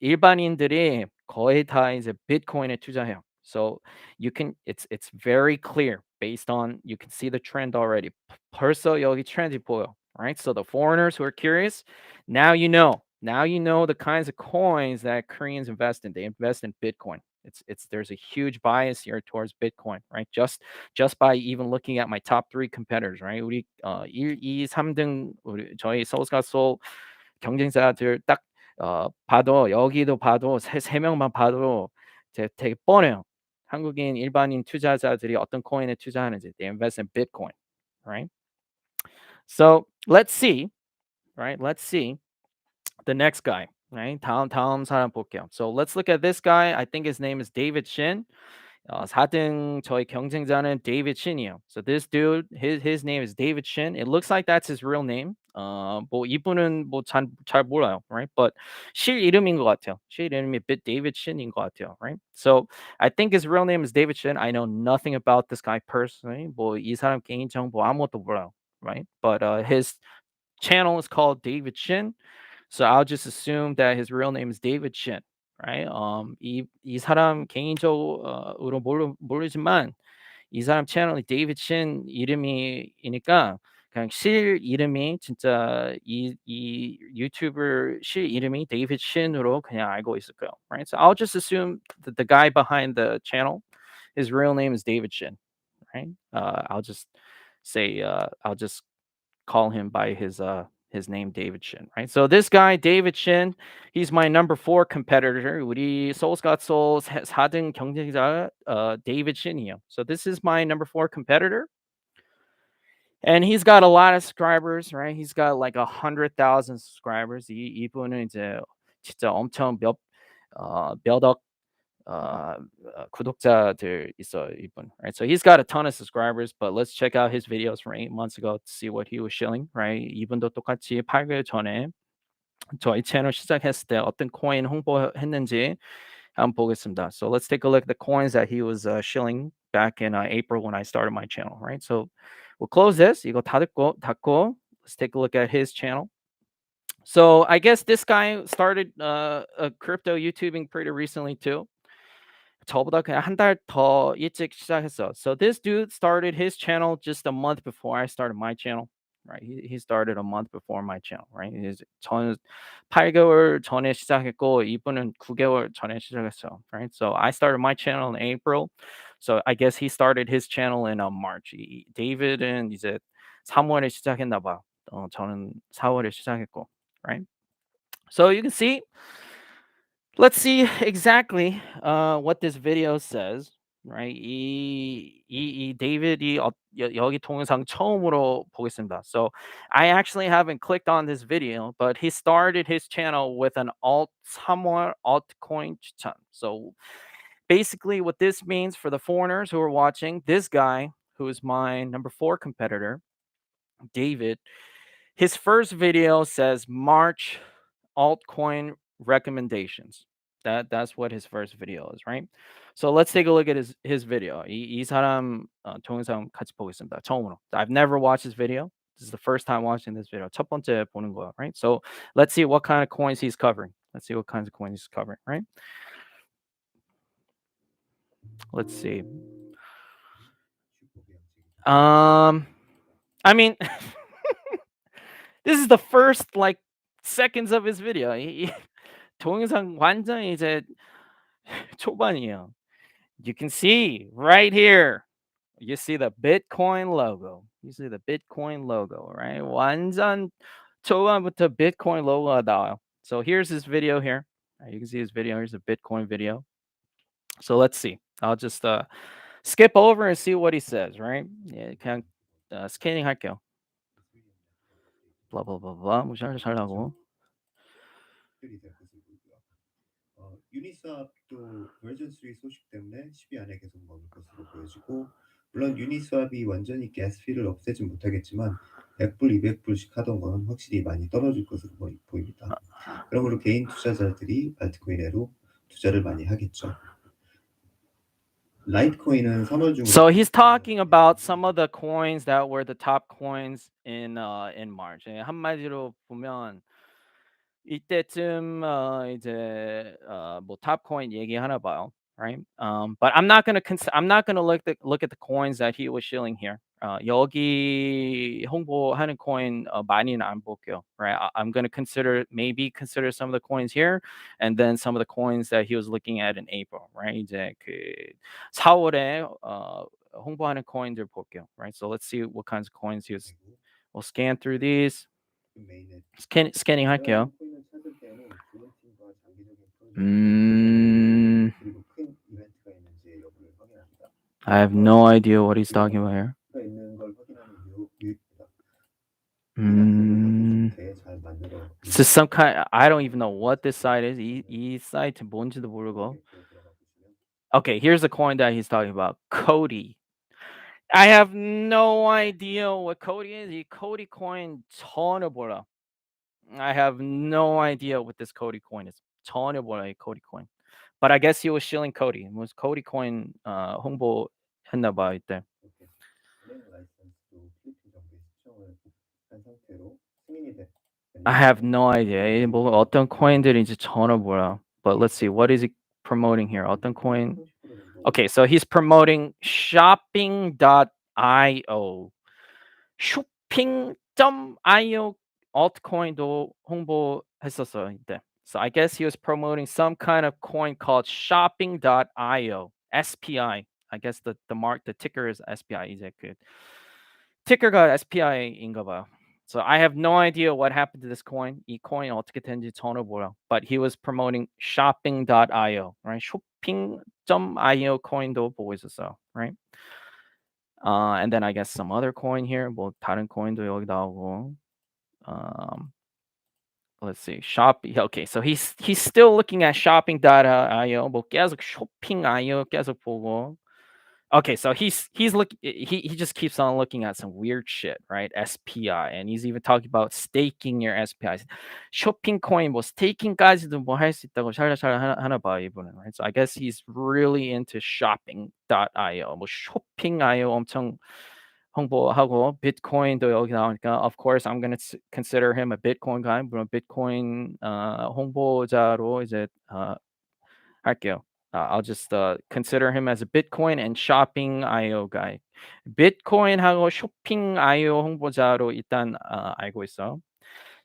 Speaker 1: 일반인들이 거의 다 이제 비트코인에 투자해요. So it's very clear based on you can see the trend already. 벌써 여기 트렌드 보여. Right? So the foreigners who are curious, now you know. Now you know the kinds of coins that Koreans invest in. They invest in Bitcoin. It's there's a huge bias here towards Bitcoin, right? Just by even looking at my top three competitors, right? 우리 1, 2, 3등 우리 저희 서울스가솔 경쟁자들 딱 봐도 여기도 봐도 세 명만 봐도 되게 뻔해요. 한국인 일반인 투자자들이 어떤 코인에 투자하는지. They invest in Bitcoin, right? So let's see, right? Let's see the next guy, right? 다음 사람 볼게요. So let's look at this guy. I think his name is David Shin. 4등 저희 경쟁자는 David Shin이에요. So this dude, his name is David Shin. It looks like that's his real name. 뭐 이분은 뭐 잘 몰라요, right? But 실 이름인 것 같아요. 실 이름이 David Shin인 것 같아요, right? So I think his real name is David Shin. I know nothing about this guy personally. 뭐 이 사람 개인 정보 아무것도 몰라요, right? But his channel is called David Shin. So I'll just assume that his real name is David Shin, right? 이 사람 개인적으로 모르지만 이 사람 채널이 David Shin 이름이니까 그냥 실 이름이 진짜 이 유튜버 실 이름이 David Shin으로 그냥 알고 있을 거예요, right? So I'll just assume that the guy behind the channel, his real name is David Shin, right? I'll just say I'll just call him by his name David Shin, right? So this guy David Shin, he's my number 4 competitor. 우리 Seoul'sGotSOL 4등 경쟁자 David Shin이에요. So this is my number 4 competitor. And he's got a lot of subscribers, right? He's got like 100,000 subscribers. 이분은 이제 진짜 엄청 몇억 구독자들 있어요, 이분, right? So he's got a ton of subscribers, but let's check out his videos from 8 months ago to see what he was shilling, right? 이분도 똑같이 8개월 전에 저희 채널 시작했을 때 어떤 코인 홍보했는지 한번 보겠습니다. So let's take a look at the coins that he was shilling back in April when I started my channel, right? So we'll close this. 이거 닫고 let's take a look at his channel. So I guess this guy started a crypto YouTubing pretty recently too. 저보다 그냥 한 달 더 일찍 시작했어. So this dude started his channel just a month before I started my channel, right? He started a month before my channel, right? 저는 8개월 전에 시작했고 이분은 9개월 전에 시작했어, right? So I started my channel in April. So I guess he started his channel in March. David은 이제 3월에 시작했나 봐. 저는 4월에 시작했고, right? So you can see. Let's see exactly what this video says, right? 이 데이비드 여기 동영상 처음으로 보겠습니다. So I actually haven't clicked on this video, but he started his channel with an somewhat altcoin 추천. So basically what this means for the foreigners who are watching, this guy who is my number 4 competitor, David, his first video says March altcoin recommendations. That's what his first video is, right? So let's take a look at his video. 이 사람 동영상 같이 보겠습니다. 처음으로. I've never watched this video. This is the first time watching this video. 첫 번째 보는 거야, right? So let's see what kind of coins he's covering. Let's see what kinds of coins he's covering, right? Let's see. I mean, this is the first like seconds of his video. 동영상 완전 이제 초반이에요. You can see right here. You see the Bitcoin logo. You see the Bitcoin logo, right? 완전 초반부터 Bitcoin logo가 나와요. So here's his video here. You can see his video. Here's a Bitcoin video. So let's see. I'll just skip over and see what he says, right? 예, 그냥 스캐닝 할게요. Blah blah blah blah. 무시하지 잘하고.
Speaker 2: 유니스왑도 버전 3 소식 때문에 10위 안에 계속 머물 것으로 보여지고, 물론 유니스왑이 완전히 가스피를 없애진 못하겠지만 100불, 200불씩 하던 건 확실히 많이 떨어질 것으로 보입니다. 그러므로 개인 투자자들이 알트코인으로 투자를 많이 하겠죠. 라이트코인은 3월 중으로.
Speaker 1: So he's talking about some of the coins that were the top coins in March. 한마디로 보면 이때쯤 이제 뭐 top coin 얘기하나 봐요, right? But I'm not gonna look at the coins that he was shilling here. 여기 홍보하는 coin 많이는 안 볼게요, right? I'm gonna consider some of the coins here, and then some of the coins that he was looking at in April, right? 이제 그 4월에 홍보하는 coin들 볼게요, right? So let's see what kinds of coins he was. We'll scan through these. 스캐닝 할게요. I have no idea what he's talking about here. This is some kind. I don't even know what this site is. 이 사이트 뭔지도 모르고. Okay, here's the coin that he's talking about. Cody. I have no idea what Cody is. 이 Cody coin 전혀 몰라. I have no idea what this Cody coin is. 전혀 몰라 이 Cody coin. But I guess he was shilling Cody. It was Cody coin 홍보했나 봐 이때. I have no idea. 뭐 어떤 코인들인지 전혀 몰라. But let's see. What is he promoting here? 어떤 코인? Okay, so he's promoting shopping.io. shopping.io altcoin도 홍보했었어요 이때. So I guess he was promoting some kind of coin called shopping.io. SPI. I guess the ticker is SPI. 이제 그 ticker가 SPI인가 봐요. So I have no idea what happened to this coin. 이 coin 어떻게 된지 전혀 몰라. But he was promoting shopping.io, right? shopping.io coin도 보고 있었어요, right? And then I guess some other coin here. 뭐 다른 coin도 여기 나오고. Let's see. Okay, so he's still looking at shopping.io. 뭐 계속 shopping.io 계속 보고. Okay, so he just keeps on looking at some weird shit, right? SPI, and he's even talking about staking your SPIs. 쇼핑 코인 뭐 스테이킹까지도 뭐 할 수 있다고 샬라샬라 하나 봐 이분은, right? So I guess he's really into shopping.io. 뭐 shopping.io 엄청 홍보하고 비트코인도 여기 나오니까 of course I'm gonna consider him a Bitcoin guy. 물론 비트코인 홍보자로 이제 할게요. I'll just consider him as a Bitcoin and shopping.io guy. Bitcoin하고 shopping.io 홍보자로 일단 알고 있어.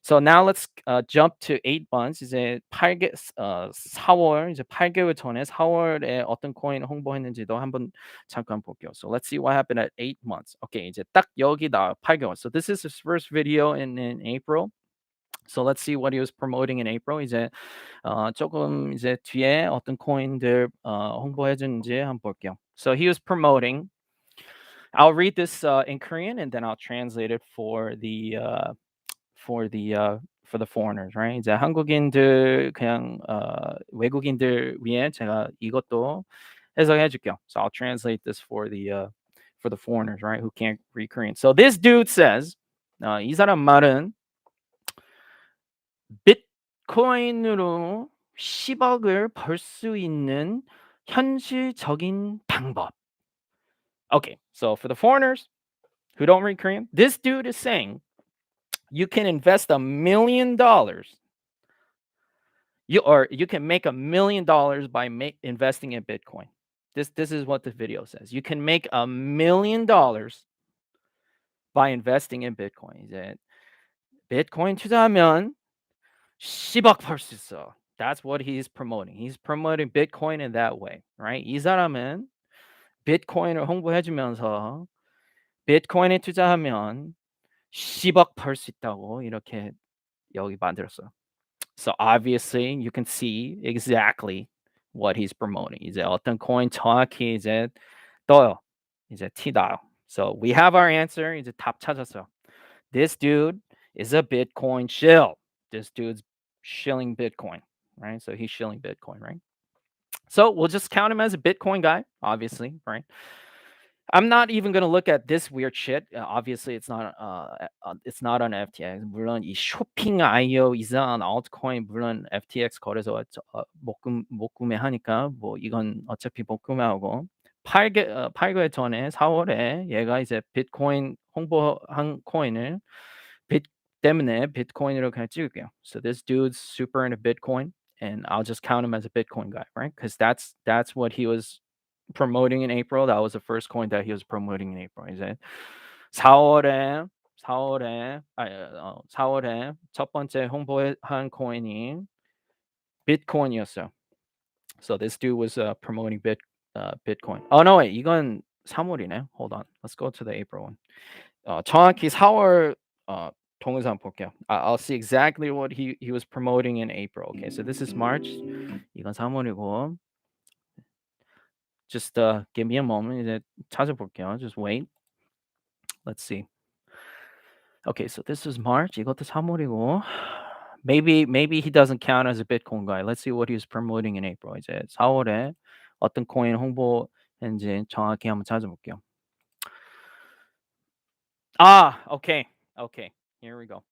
Speaker 1: So now let's jump to 8 months. 이제 4월 이제 8개월 전에 4월에 어떤 코인 홍보했는지도 한번 잠깐 볼게요. So let's see what happened at 8 months. Okay, 이제 딱 여기 나 8개월. So this is his first video in April. So let's see what he was promoting in April. 이제 조금 이제 뒤에 어떤 코인들 홍보해 주는지 한번 볼게요. So he was promoting. I'll read this in Korean and then I'll translate it for the foreigners, right? 이제 한국인들 그냥 외국인들 위해 제가 이것도 해석해 줄게요. So I'll translate this for the foreigners, right? Who can't read Korean. So this dude says, 이 사람 말은 비트코인으로 10억을 벌 수 있는 현실적인 방법. Okay, so for the foreigners who don't read Korean, this dude is saying you can invest $1 million. You can make $1 million by investing in Bitcoin. This is what the video says. You can make $1 million by investing in Bitcoin. 이제 Bitcoin 투자하면 10억 벌 수 있어. That's what he's promoting. He's promoting Bitcoin in that way, right? 이 사람은 비트코인을 홍보해주면서 비트코인에 투자하면 10억 벌 수 있다고 이렇게 여기 만들었어요. So obviously you can see exactly what he's promoting. 이제 어떤 코인 정확히 이제 떠요. 이제 티 나요. So we have our answer. 이제 답 찾았어요. This dude is a Bitcoin shill. This dude's shilling Bitcoin, right? So he's shilling Bitcoin, right? So we'll just count him as a Bitcoin guy, obviously, right? I'm not even gonna look at this weird shit. Obviously, it's not on FTX. 물론 이 쇼핑 IO 이상한 altcoin 물론 FTX 거래소 못 구매하니까 뭐 이건 어차피 못 구매하고 팔기 전에 4월에 얘가 이제 비트코인 홍보한 코인을 빛 때문에 비트코인으로 그냥 찍을게요. So this dude's super into Bitcoin, and I'll just count him as a Bitcoin guy, right? Because that's what he was promoting in April. That was the first coin that he was promoting in April. 이제 4월에 4월에 첫 번째 홍보한 코인이 비트코인이었어요. So this dude was promoting Bitcoin. Oh no, wait, 이건 3월이네. Hold on. Let's go to the April one. 정확히 4월 동영상 볼게요. I'll see exactly what he was promoting in April. Okay, so this is March. 이건 3월이고. Just give me a moment. 이제 찾아볼게요. Just wait. Let's see. Okay, so this is March. 이것도 3월이고. Maybe he doesn't count as a Bitcoin guy. Let's see what he was promoting in April. 이제 4월에 어떤 코인 홍보했는지 정확히 한번 찾아볼게요. Okay. Here we go.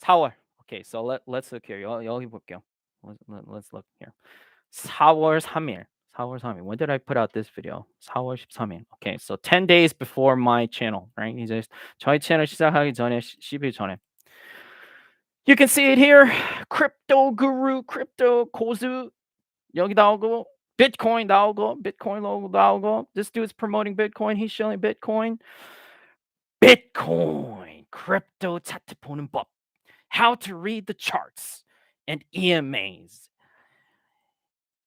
Speaker 1: 4월. Okay, so let's look here. 여기 볼게요. Let's look here. 4월 3일. When did I put out this video? 4월 13일. Okay, so 10 days before my channel, right? 이제 저희 채널 시작하기 전에 10일 전에. You can see it here. Crypto guru, crypto 고수 여기 나오고 Bitcoin 나오고 Bitcoin logo 나오고. This dude's promoting Bitcoin. He's showing Bitcoin. Bitcoin, crypto 차트 보는 법. How to read the charts and EMAs.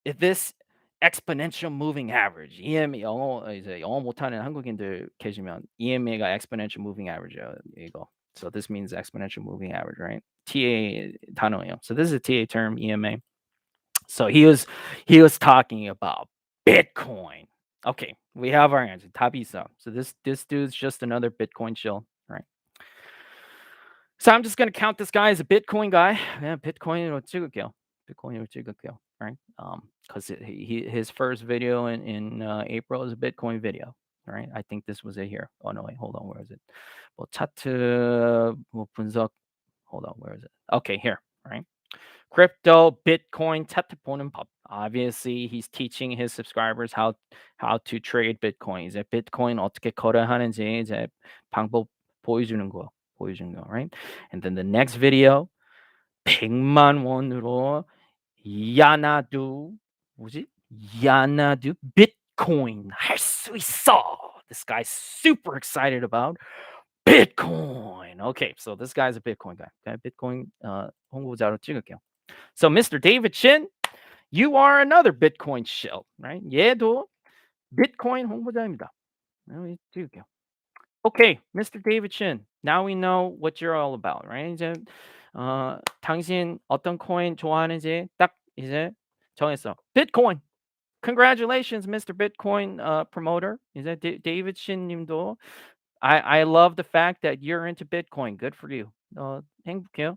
Speaker 1: This exponential moving average. EMA 영어 못하는 한국인들 계시면 EMA가 exponential moving average예요. 이거. So this means exponential moving average, right? TA 단어예요. So this is a TA term, EMA. So he was talking about Bitcoin. Okay, we have our answer. 답이 있어. So this dude's just another Bitcoin shill, right? So I'm just gonna count this guy as a Bitcoin guy. Yeah, Bitcoin으로 찍을게요. Right? Because his first video in April is a Bitcoin video, right? I think this was it here. Oh no, wait, hold on, where is it? 뭐 차트 뭐 분석. Hold on, where is it? Okay, here, right? Crypto, Bitcoin, 차트 보는 법. Obviously, he's teaching his subscribers how to trade Bitcoin. 이제 Bitcoin 어떻게 거래하는지 이제 방법 보여주는 거, right? And then the next video, 100만 원으로 야나두 Bitcoin 할 수 있어. This guy's super excited about Bitcoin. Okay, so this guy's a Bitcoin guy. Okay, Bitcoin 홍보자로 찍을게요. So Mr. David Chin, you are another Bitcoin shill, right? 얘도 Bitcoin 홍보자입니다. 찍을게요. Okay, Mr. David Chin. Now we know what you're all about, right? 이제 당신 어떤 코인 좋아하는지 딱 이제 정했어. Bitcoin. Congratulations, Mr. Bitcoin promoter. 이제 David Chin 님도 I love the fact that you're into Bitcoin. Good for you. 행복해요.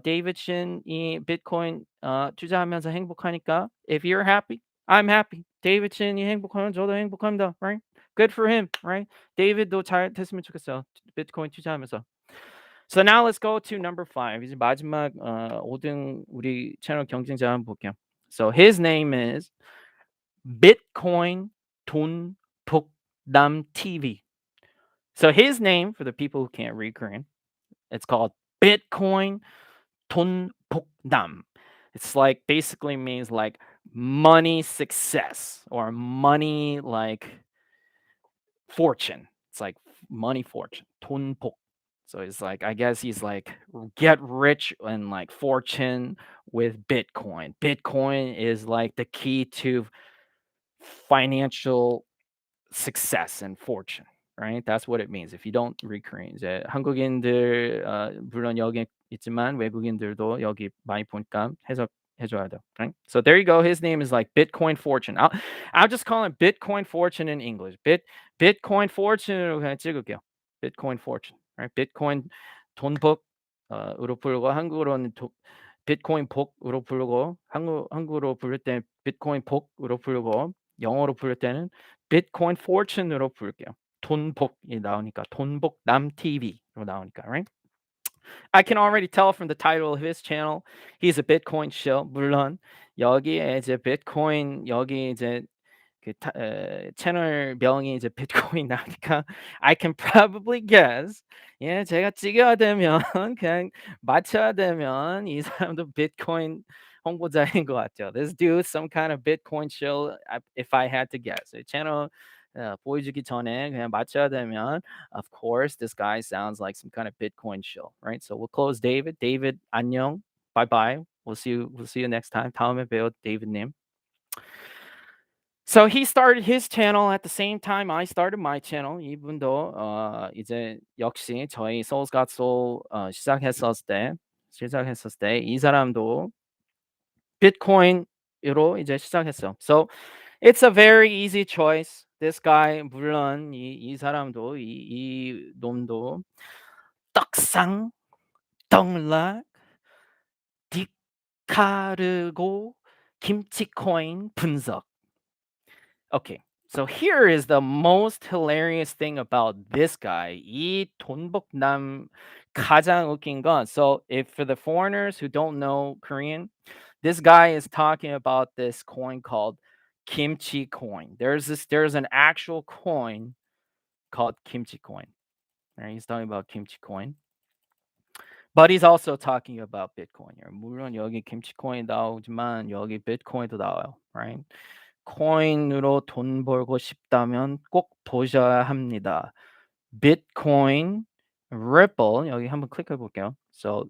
Speaker 1: David Chin이 Bitcoin 투자하면서 행복하니까 if you're happy, I'm happy. David Chin이 행복하면 저도 행복합니다. Right? Good for him. Right? David도 잘 됐으면 좋겠어요. Bitcoin 투자하면서. So now let's go to number 5. 이제 마지막 5등 우리 채널 경쟁자 한번 볼게요. So his name is Bitcoin 돈 복남 TV. So his name, for the people who can't read Korean, it's called Bitcoin 돈 복남. It's like basically means like money success or money like fortune. It's like money fortune. 돈 복. So it's like I guess he's like get rich and like fortune with Bitcoin. Bitcoin is like the key to financial success and fortune, right? That's what it means. If you don't read Korean, 이제 한국인들 물론 여기 있지만 외국인들도 여기 많이 보니까 해석해 줘야 돼요. Right? So there you go. His name is like Bitcoin Fortune. I'll just call him Bitcoin Fortune in English. Bitcoin Fortune으로 그냥 찍을게요. Bitcoin Fortune. Right? Bitcoin 돈복 으로 부르고 한국어로는 비트코인 복으로 부르고 한국어로 부를 때 비트코인 복으로 부르고 영어로 부를 때는 Bitcoin Fortune으로 부를게요. 돈복이 나오니까 돈복남 TV로 나오니까, right? I can already tell from the title of his channel, he's a Bitcoin shill. 물론 여기에 이제 비트코인 여기 이제 채널명이 이제 비트코인 나오니까 I can probably guess. 예, 제가 찍어야 되면 그냥 맞춰야 되면 이 사람도 비트코인 홍보자인 것 같죠. This dude some kind of Bitcoin shill if I had to guess. 채널 보여주기 전에 그냥 맞춰야 되면 of course this guy sounds like some kind of Bitcoin shill, right? So we'll close David. David 안녕. Bye bye. We'll see you next time. 다음에 봬요, David 님. So he started his channel at the same time I started my channel. 이분도 이제 역시 저희 Seoul'sGotSOL 시작했었을 때 이 사람도 비트코인으로 이제 시작했어요. So it's a very easy choice. This guy 물론 이 사람도 이 놈도 떡상 떡락 디카르고 김치코인 분석. Okay, so here is the most hilarious thing about this guy. 이 돈복남 가장 웃긴 건, so if for the foreigners who don't know Korean, this guy is talking about this coin called Kimchi Coin. There's an actual coin called Kimchi Coin. Right? He's talking about Kimchi Coin. But he's also talking about Bitcoin here. 물론 여기 Kimchi Coin 나오지만 여기 Bitcoin도 나와요. Right? 코인으로 돈 벌고 싶다면 꼭 보셔야 합니다. Bitcoin, Ripple 여기 한번 클릭해 볼게요. So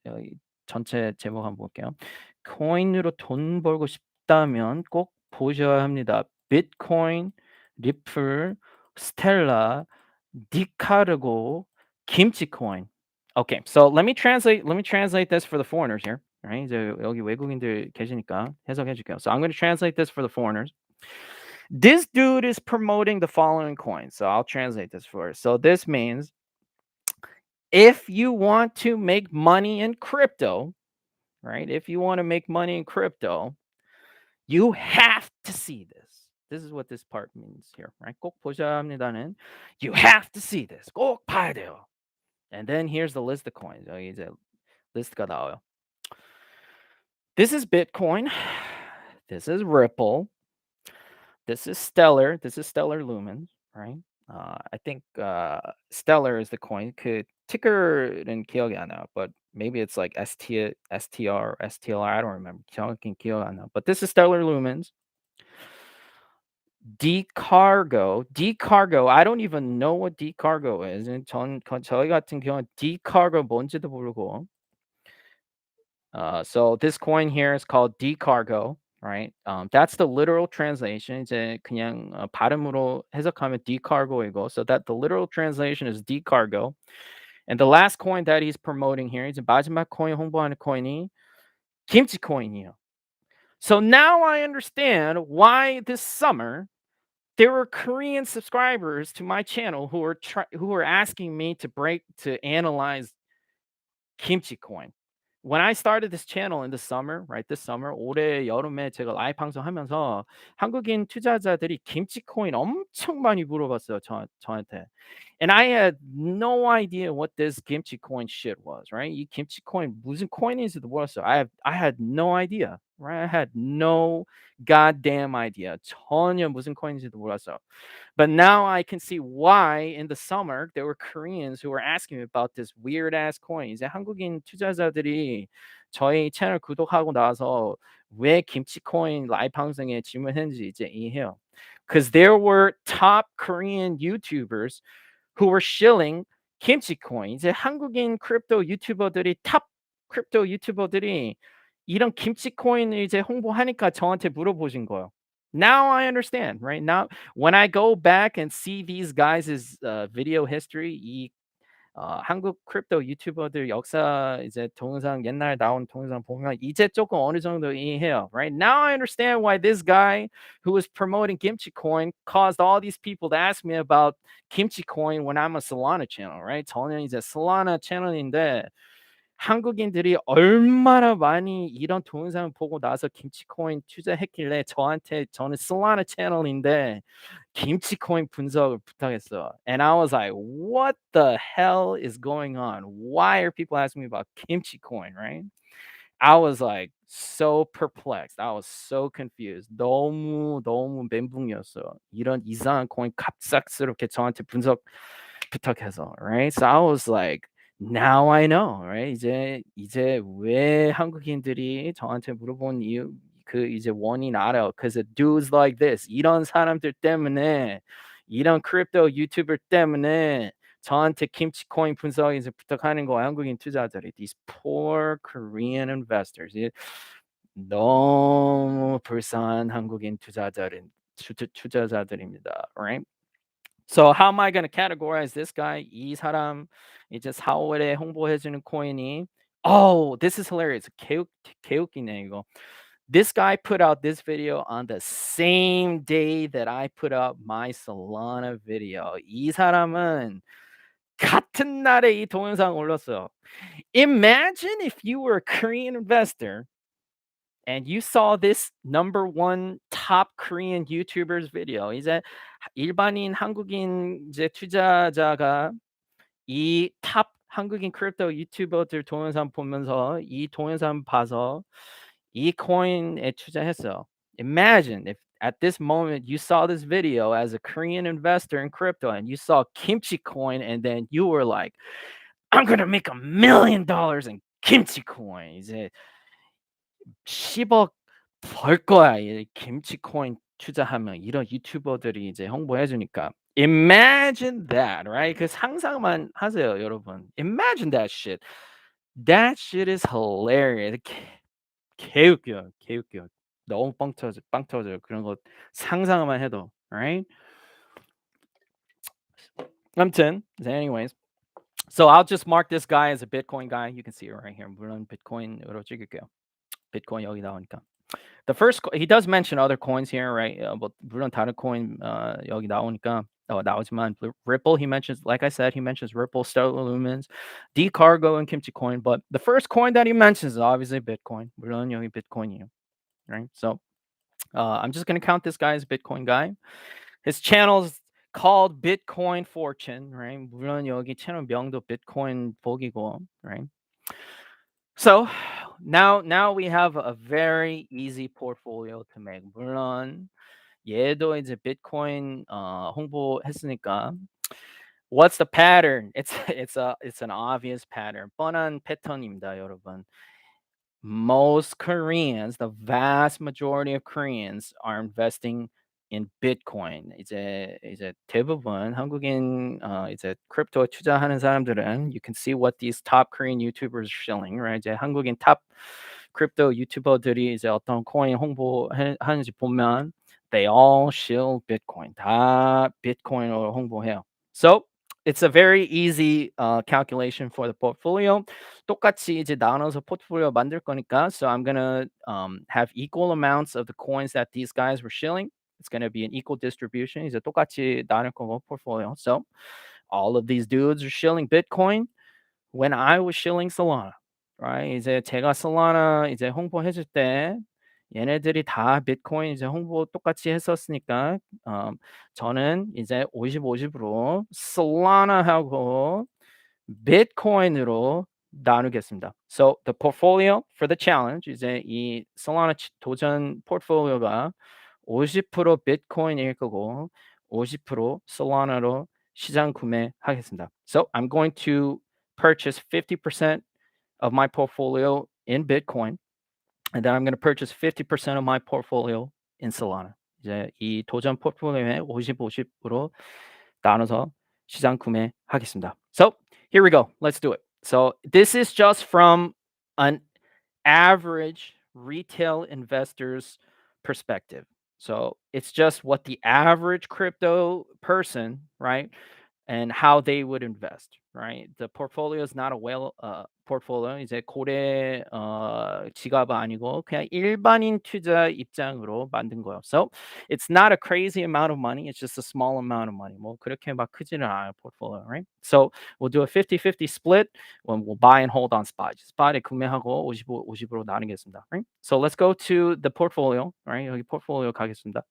Speaker 1: 여기 전체 제목 한번 볼게요. 코인으로 돈 벌고 싶다면 꼭 보셔야 합니다. Bitcoin, Ripple, Stellar, 디카르고, Kimchi Coin. Okay, so let me translate this for the foreigners here. Right? 이제 여기 외국인들 계시니까 해석해 줄게요. So I'm going to translate this for the foreigners. This dude is promoting the following coins. So I'll translate this for you. So this means if you want to make money in crypto, right? If you want to make money in crypto, you have to see this. This is what this part means here, right? 꼭 보셔야 합니다는 you have to see this. 꼭 봐야 돼요. And then here's the list of coins. 여기 이제 리스트가 나와요. This is Bitcoin. This is Ripple. This is Stellar. This is Stellar Lumens, right? I think Stellar is the coin. 그 ticker는 기억이 안 나요, but maybe it's like STR, STLR. I don't remember. 정확히 기억 안 나요. But this is Stellar Lumens. Decargo. I don't even know what Decargo is. 저희 같은 경우는 Decargo 뭔지도 모르고. So this coin here is called Decargo, right? That's the literal translation. 이제 그냥 발음으로 해석하면 Decargo이고. So that the literal translation is Decargo. And the last coin that he's promoting here, 이제 마지막 코인 홍보하는 코인이 Kimchi Coin이에요. So now I understand why this summer there were Korean subscribers to my channel who were asking me to analyze Kimchi Coin, when I started this channel in the summer, right? This summer, 올해 여름에 제가 라이브 방송하면서 한국인 투자자들이 김치 코인 엄청 많이 물어봤어요, 저한테. And I had no idea what this Kimchi Coin shit was, right? 이 Kimchi Coin 무슨 코인인지도 몰랐어요. I had no idea, right? I had no goddamn idea. 전혀 무슨 코인인지도 몰랐어요. But now I can see why in the summer there were Koreans who were asking me about this weird ass coin. 이제 한국인 투자자들이 저희 채널 구독하고 나서 왜 김치 코인 라이브 방송에 질문했는지 이제 이해해요. Because there were top Korean YouTubers who were shilling Kimchi Coin. 이제 한국인 크립토 유튜버들이 탑 크립토 유튜버들이 이런 김치 코인을 이제 홍보하니까 저한테 물어보신 거예요. Now I understand, right? Now when I go back and see these guys' video history, 이 한국 크립토 유튜버들 역사 이제 동영상 옛날 나온 동영상 보면 이제 조금 어느 정도 이해해요, right? Now I understand why this guy who was promoting Kimchi Coin caused all these people to ask me about Kimchi Coin when I'm a Solana channel, right? 저는 이제 Solana 채널인데 한국인들이 얼마나 많이 이런 동영상을 보고 나서 김치 코인 투자했길래 저는 Solana 채널인데 김치 코인 분석을 부탁했어. And I was like, what the hell is going on? Why are people asking me about Kimchi Coin, right? I was like so perplexed. I was so confused. 너무 멘붕이었어. 이런 이상한 코인 갑작스럽게 저한테 분석 부탁해서, right? So I was like, now I know, right? 이제 왜 한국인들이 저한테 물어본 이유 그 이제 원인 알아요. Because dudes like this 이런 사람들 때문에 이런 크립토 유튜버 때문에 저한테 김치 코인 분석 이제 부탁하는 거 한국인 투자자들이 these poor Korean investors. 너무 불쌍한 한국인 투자자들입니다, right? So how am I going to categorize this guy? 이 사람 이제 4월에 홍보해 주는 코인이 Oh, this is hilarious. 개웃기네 이거. This guy put out this video on the same day that I put out my Solana video. 이 사람은 같은 날에 이 동영상 올렸어요. Imagine if you were a Korean investor and you saw this number one top Korean YouTuber's video. 이제 일반인 한국인 이제 투자자가 이 탑 한국인 크립토 유튜버들 동영상 보면서 이 동영상 봐서 이 코인에 투자했어요. Imagine if at this moment you saw this video as a Korean investor in crypto and you saw Kimchi Coin and then you were like, I'm gonna make $1 million in Kimchi Coin. 이제 10억 벌 거야. 이 김치 코인 투자하면 이런 유튜버들이 이제 홍보해 주니까. Imagine that, right? 그 상상만 하세요, 여러분. Imagine that shit. That shit is hilarious. 개웃겨요. 개웃겨. 너무 빵 터져요. 그런 거 상상만 해도, right? 아무튼, anyways. So I'll just mark this guy as a Bitcoin guy. You can see it right here. 물론 비트코인으로 찍을게요. 비트코인 여기 나오니까. The first he does mention other coins here, right? 뭐 물론 다른 코인 여기 나오니까 나오지만 Ripple he mentions, like I said, he mentions Ripple, Stellar Lumens, Cargo, and Kimchi Coin. But the first coin that he mentions is obviously Bitcoin. 물론 여기 Bitcoin이에요, right? So I'm just gonna count this guy as a Bitcoin guy. His channel's called Bitcoin Fortune, right? 물론 여기 채널 명도 Bitcoin 복이고, right? So now we have a very easy portfolio to make. 물론 얘도 이제 비트코인 홍보했으니까 what's the pattern? It's an obvious pattern. 뻔한 패턴입니다, 여러분. Most Koreans, the vast majority of Koreans are investing in Bitcoin. 이제 대부분 한국인 이제 크립토에 투자하는 사람들은 you can see what these top Korean YouTubers are shilling, right? 이제 한국인 탑 크립토 유튜버들이 이제 어떤 코인 홍보하는지 보면 they all shill Bitcoin. 다 비트코인으로 홍보해요. So it's a very easy calculation for the portfolio. 똑같이 이제 나눠서 포트폴리오 만들 거니까. So I'm gonna have equal amounts of the coins that these guys were shilling. It's gonna be an equal distribution. 이제 똑같이 나눌 거고 portfolio. So all of these dudes are shilling Bitcoin when I was shilling Solana. right? 이제 제가 솔라나 이제 홍보해줄 때 얘네들이 다 비트코인 이제 홍보 똑같이 했었으니까 저는 이제 50-50으로 솔라나하고 비트코인으로 나누겠습니다. So the portfolio for the challenge 이제 이 솔라나 도전 포트폴리오가 50% 비트코인일 거고 50% 솔라나로 시장 구매하겠습니다. So I'm going to purchase 50% of my portfolio in Bitcoin, and then I'm going to purchase 50% of my portfolio in Solana. 이제 이 도전 포트폴리오에 50-50으로 나눠서 시장 구매하겠습니다. So here we go. Let's do it. So this is just from an average retail investor's perspective. So it's just what the average crypto person, right? And how they would invest, right? The portfolio is not a well portfolio. 이제 고래 지갑 아니고 그냥 일반인 투자 입장으로 만든 거예요. So it's not a crazy amount of money. It's just a small amount of money. 뭐 그렇게 막 크지는 않아요, portfolio, right? So we'll do a 50-50 split when we'll buy and hold on spot. spot에 구매하고 50으로 나누겠습니다, right? So let's go to the portfolio, right? 여기 portfolio 가겠습니다.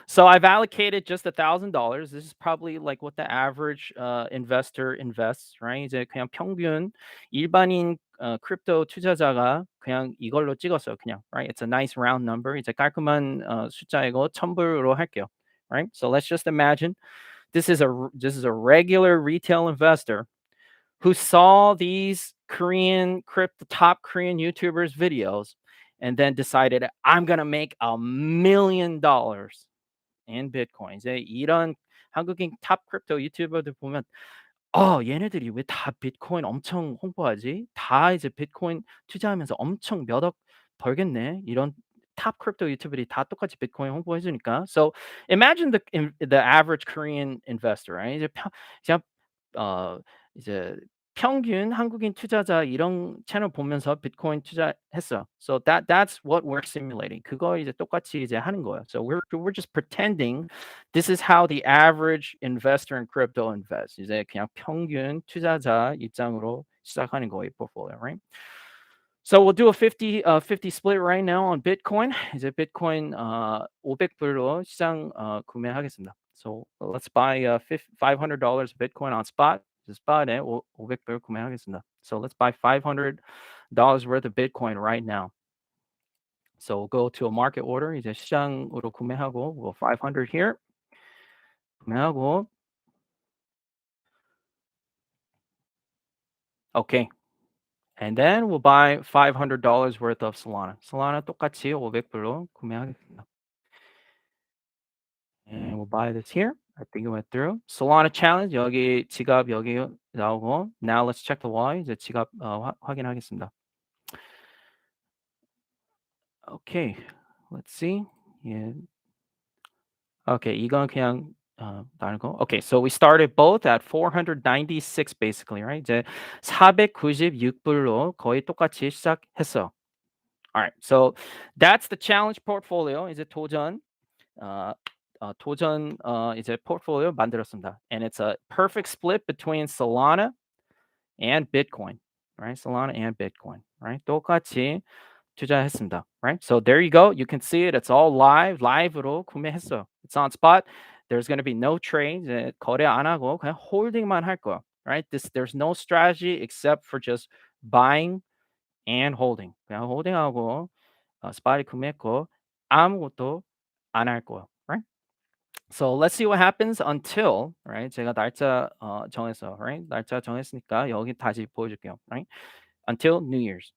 Speaker 1: So I've allocated just $1,000. This is probably like what the average investor invests, right? 이제 그냥 평균 일반인 크립토 투자자가 그냥 이걸로 찍었어요, 그냥, right? It's a nice round number. 이제 깔끔한 숫자이고 1,000불로 할게요, right? So let's just imagine this is a regular retail investor who saw these top Korean YouTubers videos and then decided I'm gonna make $1 million in Bitcoin. 이제 이런 한국인 탑 크립토 유튜버들 보면 얘네들이 왜 다 비트코인 엄청 홍보하지? 다 이제 비트코인 투자하면서 엄청 몇 억 벌겠네. 이런 탑 크립토 유튜버들이 다 똑같이 비트코인 홍보해 주니까. So imagine the average Korean investor, right? 그냥 어 이제 평균 한국인 투자자 이런 채널 보면서 비트코인 투자했어. So that's what we're simulating. 그거 이제 똑같이 이제 하는 거예요. So we're just pretending this is how the average investor in crypto invests. 이제 그냥 평균 투자자 입장으로 시작하는 거예요, portfolio, right? So we'll do a 50 split right now on Bitcoin. 이제 비트코인 500불로 시장 구매하겠습니다. So let's buy $500 Bitcoin on spot. spot에 500불 구매하겠습니다. So let's buy $500 worth of Bitcoin right now. So we'll go to a market order. 이제 시장으로 구매하고 we'll 500 here. 구매하고 okay. And then we'll buy $500 worth of Solana. Solana 똑같이 500불로 구매하겠습니다. And we'll buy this here. I think it went through. Solana challenge 여기 지갑 여기 나오고 now let's check the wallet. 이제 지갑 확인하겠습니다. Okay. Let's see. Yeah. Okay, 이건 그냥 다른 거. Okay, so we started both at 496 basically, right? 이제 496불로 거의 똑같이 시작했어. All right. So that's the challenge portfolio. 이제 도전 이제 portfolio 만들었습니다. And it's a perfect split between Solana and Bitcoin, right? Solana and Bitcoin, right? 똑같이 투자했습니다, right? So there you go. You can see it. It's all live으로 구매했어요. It's on spot. There's going to be no trade. 이제 거래 안 하고 그냥 홀딩만 할 거야, right? There's no strategy except for just buying and holding. 그냥 홀딩하고 스팟에 구매했고 아무것도 안 할 거야, right? So let's see what happens until, right? 제가 날짜 정했어, right? 날짜 정했으니까 여기 다시 보여줄게요, right? Until New Year's.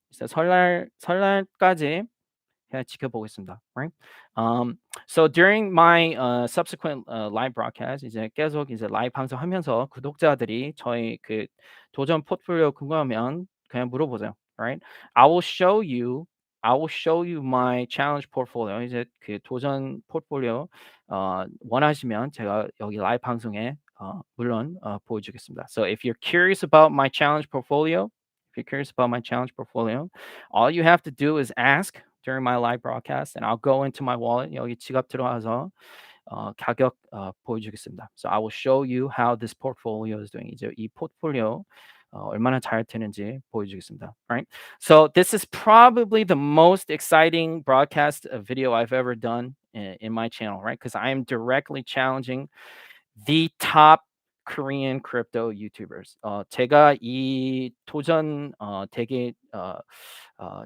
Speaker 1: 설날까지 그냥 지켜보겠습니다, right? So during my subsequent live broadcast 이제 계속 이제 라이브 방송하면서 구독자들이 저희 그 도전 포트폴리오 궁금하면 그냥 물어보세요, right? I will show you my challenge portfolio. 이제 그 도전 포트폴리오 원하시면 제가 여기 라이브 방송에 물론 보여주겠습니다. So if you're curious about my challenge portfolio, all you have to do is ask during my live broadcast, and I'll go into my wallet. 여기 지갑 들어와서 가격 보여주겠습니다. So I will show you how this portfolio is doing. 이제 이 포트폴리오 얼마나 잘 되는지 보여주겠습니다. Right? So this is probably the most exciting broadcast video I've ever done in my channel, right? Because I am directly challenging the top Korean crypto YouTubers. 제가 이 도전 되게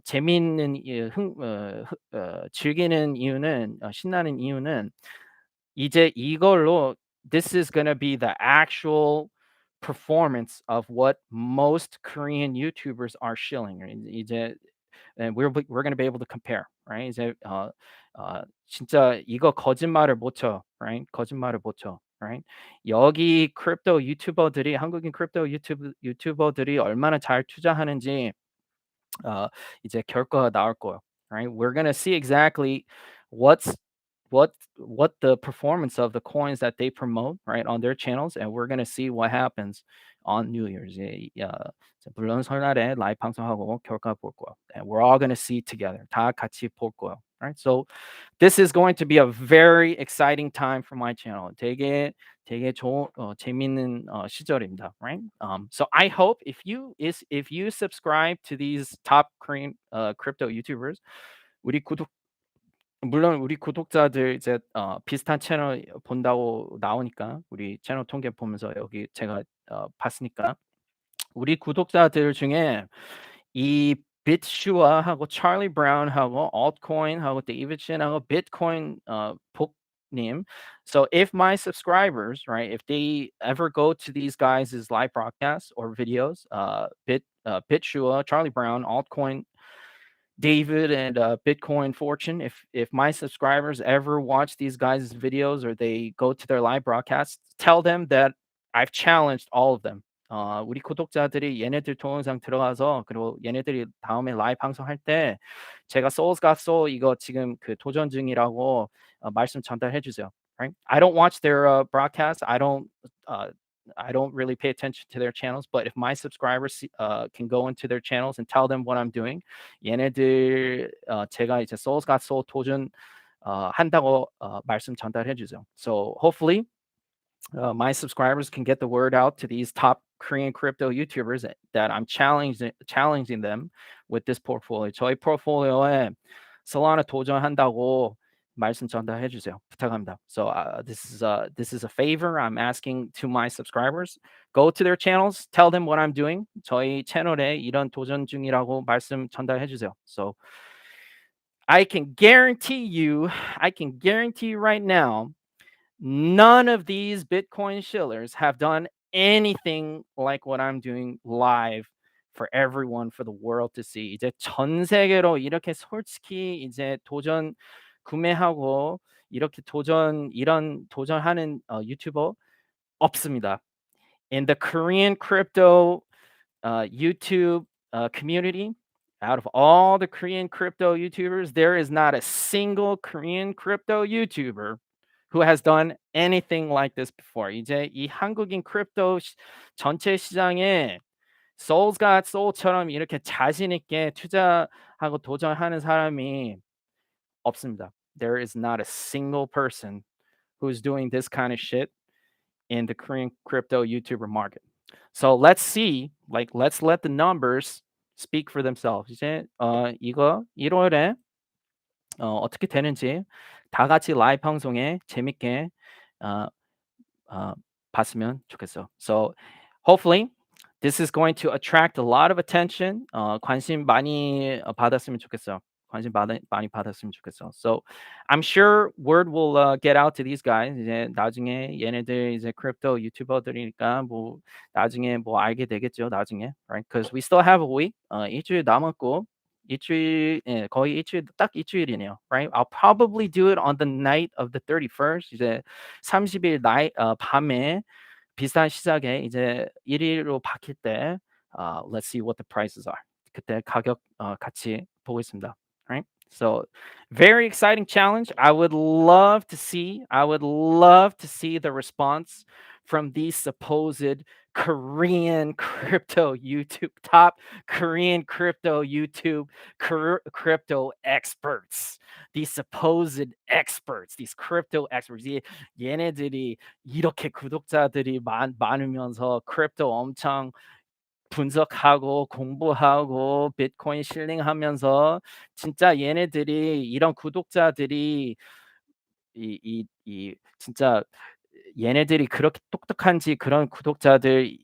Speaker 1: 재미있는 즐기는 이유는 신나는 이유는 이제 이걸로 this is gonna be the actual performance of what most Korean YouTubers are shilling. 이제 and we're going to be able to compare, right? 이제 진짜 이거 거짓말을 못 쳐, right? 거짓말을 못 쳐, right? 여기 크립토 유튜버들이 한국인 크립토 유튜버들이 얼마나 잘 투자하는지 어, 이제 결과가 나올 거예요, right? We're gonna see exactly what's what the performance of the coins that they promote, right, on their channels, and we're gonna see what happens on New Year's. 물론 설날에 라이브 방송하고 결과 볼 거예요. And we're all gonna see together. 다 같이 볼 거예요. Right? So this is going to be a very exciting time for my channel. 되게 재밌는 시절입니다, right? So I hope if you subscribe to these top Korean crypto YouTubers, 우리 구독 물론 우리 구독자들 이제 비슷한 채널 본다고 나오니까 우리 채널 통계 보면서 여기 제가 봤으니까 우리 구독자들 중에 이 Bitchua하고 Charlie Brown하고 altcoin하고 David Shin하고 Bitcoin 복님. So if my subscribers, right, if they ever go to these guys' live broadcasts or videos, Bitchua, Charlie Brown, altcoin David, and Bitcoin Fortune, if my subscribers ever watch these guys' videos or they go to their live broadcasts, tell them that I've challenged all of them. 우리 구독자들이 얘네들 동영상 들어가서 그리고 얘네들이 다음에 라이브 방송할 때 제가 Seoul'sGotSOL 이거 지금 그 도전 중이라고 말씀 전달해 주세요. Right? I don't watch their broadcasts. I don't really pay attention to their channels, but if my subscribers can go into their channels and tell them what I'm doing, 얘네들 제가 이제 Seoul'sGotSOL 도전 한다고 말씀 전달해 주세요. So hopefully my subscribers can get the word out to these top Korean crypto YouTubers that I'm challenging them with this portfolio. 저희 포트폴리오에 Solana 도전한다고 말씀 전달해 주세요. 부탁합니다. So this is a favor I'm asking to my subscribers. Go to their channels, tell them what I'm doing. 저희 채널에 이런 도전 중이라고 말씀 전달해 주세요. So I can guarantee you right now, none of these Bitcoin shillers have done anything like what I'm doing live for everyone, for the world to see. 이제 전 세계로 이렇게 솔직히 이제 도전 구매하고 이렇게 이런 도전하는 유튜버 없습니다. In the Korean crypto YouTube community, out of all the Korean crypto YouTubers, there is not a single Korean crypto YouTuber who has done anything like this before. 이제 이 한국인 크립토 전체 시장에 Seoul'sGotSOL처럼 이렇게 자신 있게 투자하고 도전하는 사람이 없습니다. There is not a single person who's doing this kind of shit in the Korean crypto YouTuber market. So let's see, let's let the numbers speak for themselves. 이제 이거 1월에 어떻게 되는지 다 같이 라이브 방송에 재밌게 어, 봤으면 좋겠어. So hopefully this is going to attract a lot of attention. 관심 많이 받았으면 좋겠어. 많이 받았으면 좋겠어. So I'm sure word will get out to these guys. 이제 나중에 얘네들 이제 크립토 유튜버들이니까 뭐 나중에 뭐 알게 되겠죠. 나중에, right? Because we still have a week. 일주일 남았고 거의 일주일 딱 일주일이네요. Right? I'll probably do it on the night of the 31st. 이제 30일 밤에 비슷한 시작에 이제 1일로 바뀔 때 let's see what the prices are. 그때 가격 같이 보겠습니다. Right? So very exciting challenge. I would love to see the response from these supposed Korean crypto YouTube top Korean crypto YouTube crypto experts. These supposed experts, these crypto experts. 얘네들이 이렇게 구독자들이 많으면서 크립토 엄청 분석하고 공부하고 비트코인 실링하면서 진짜 얘네들이 이런 구독자들이 진짜 얘네들이 그렇게 똑똑한지 그런 구독자들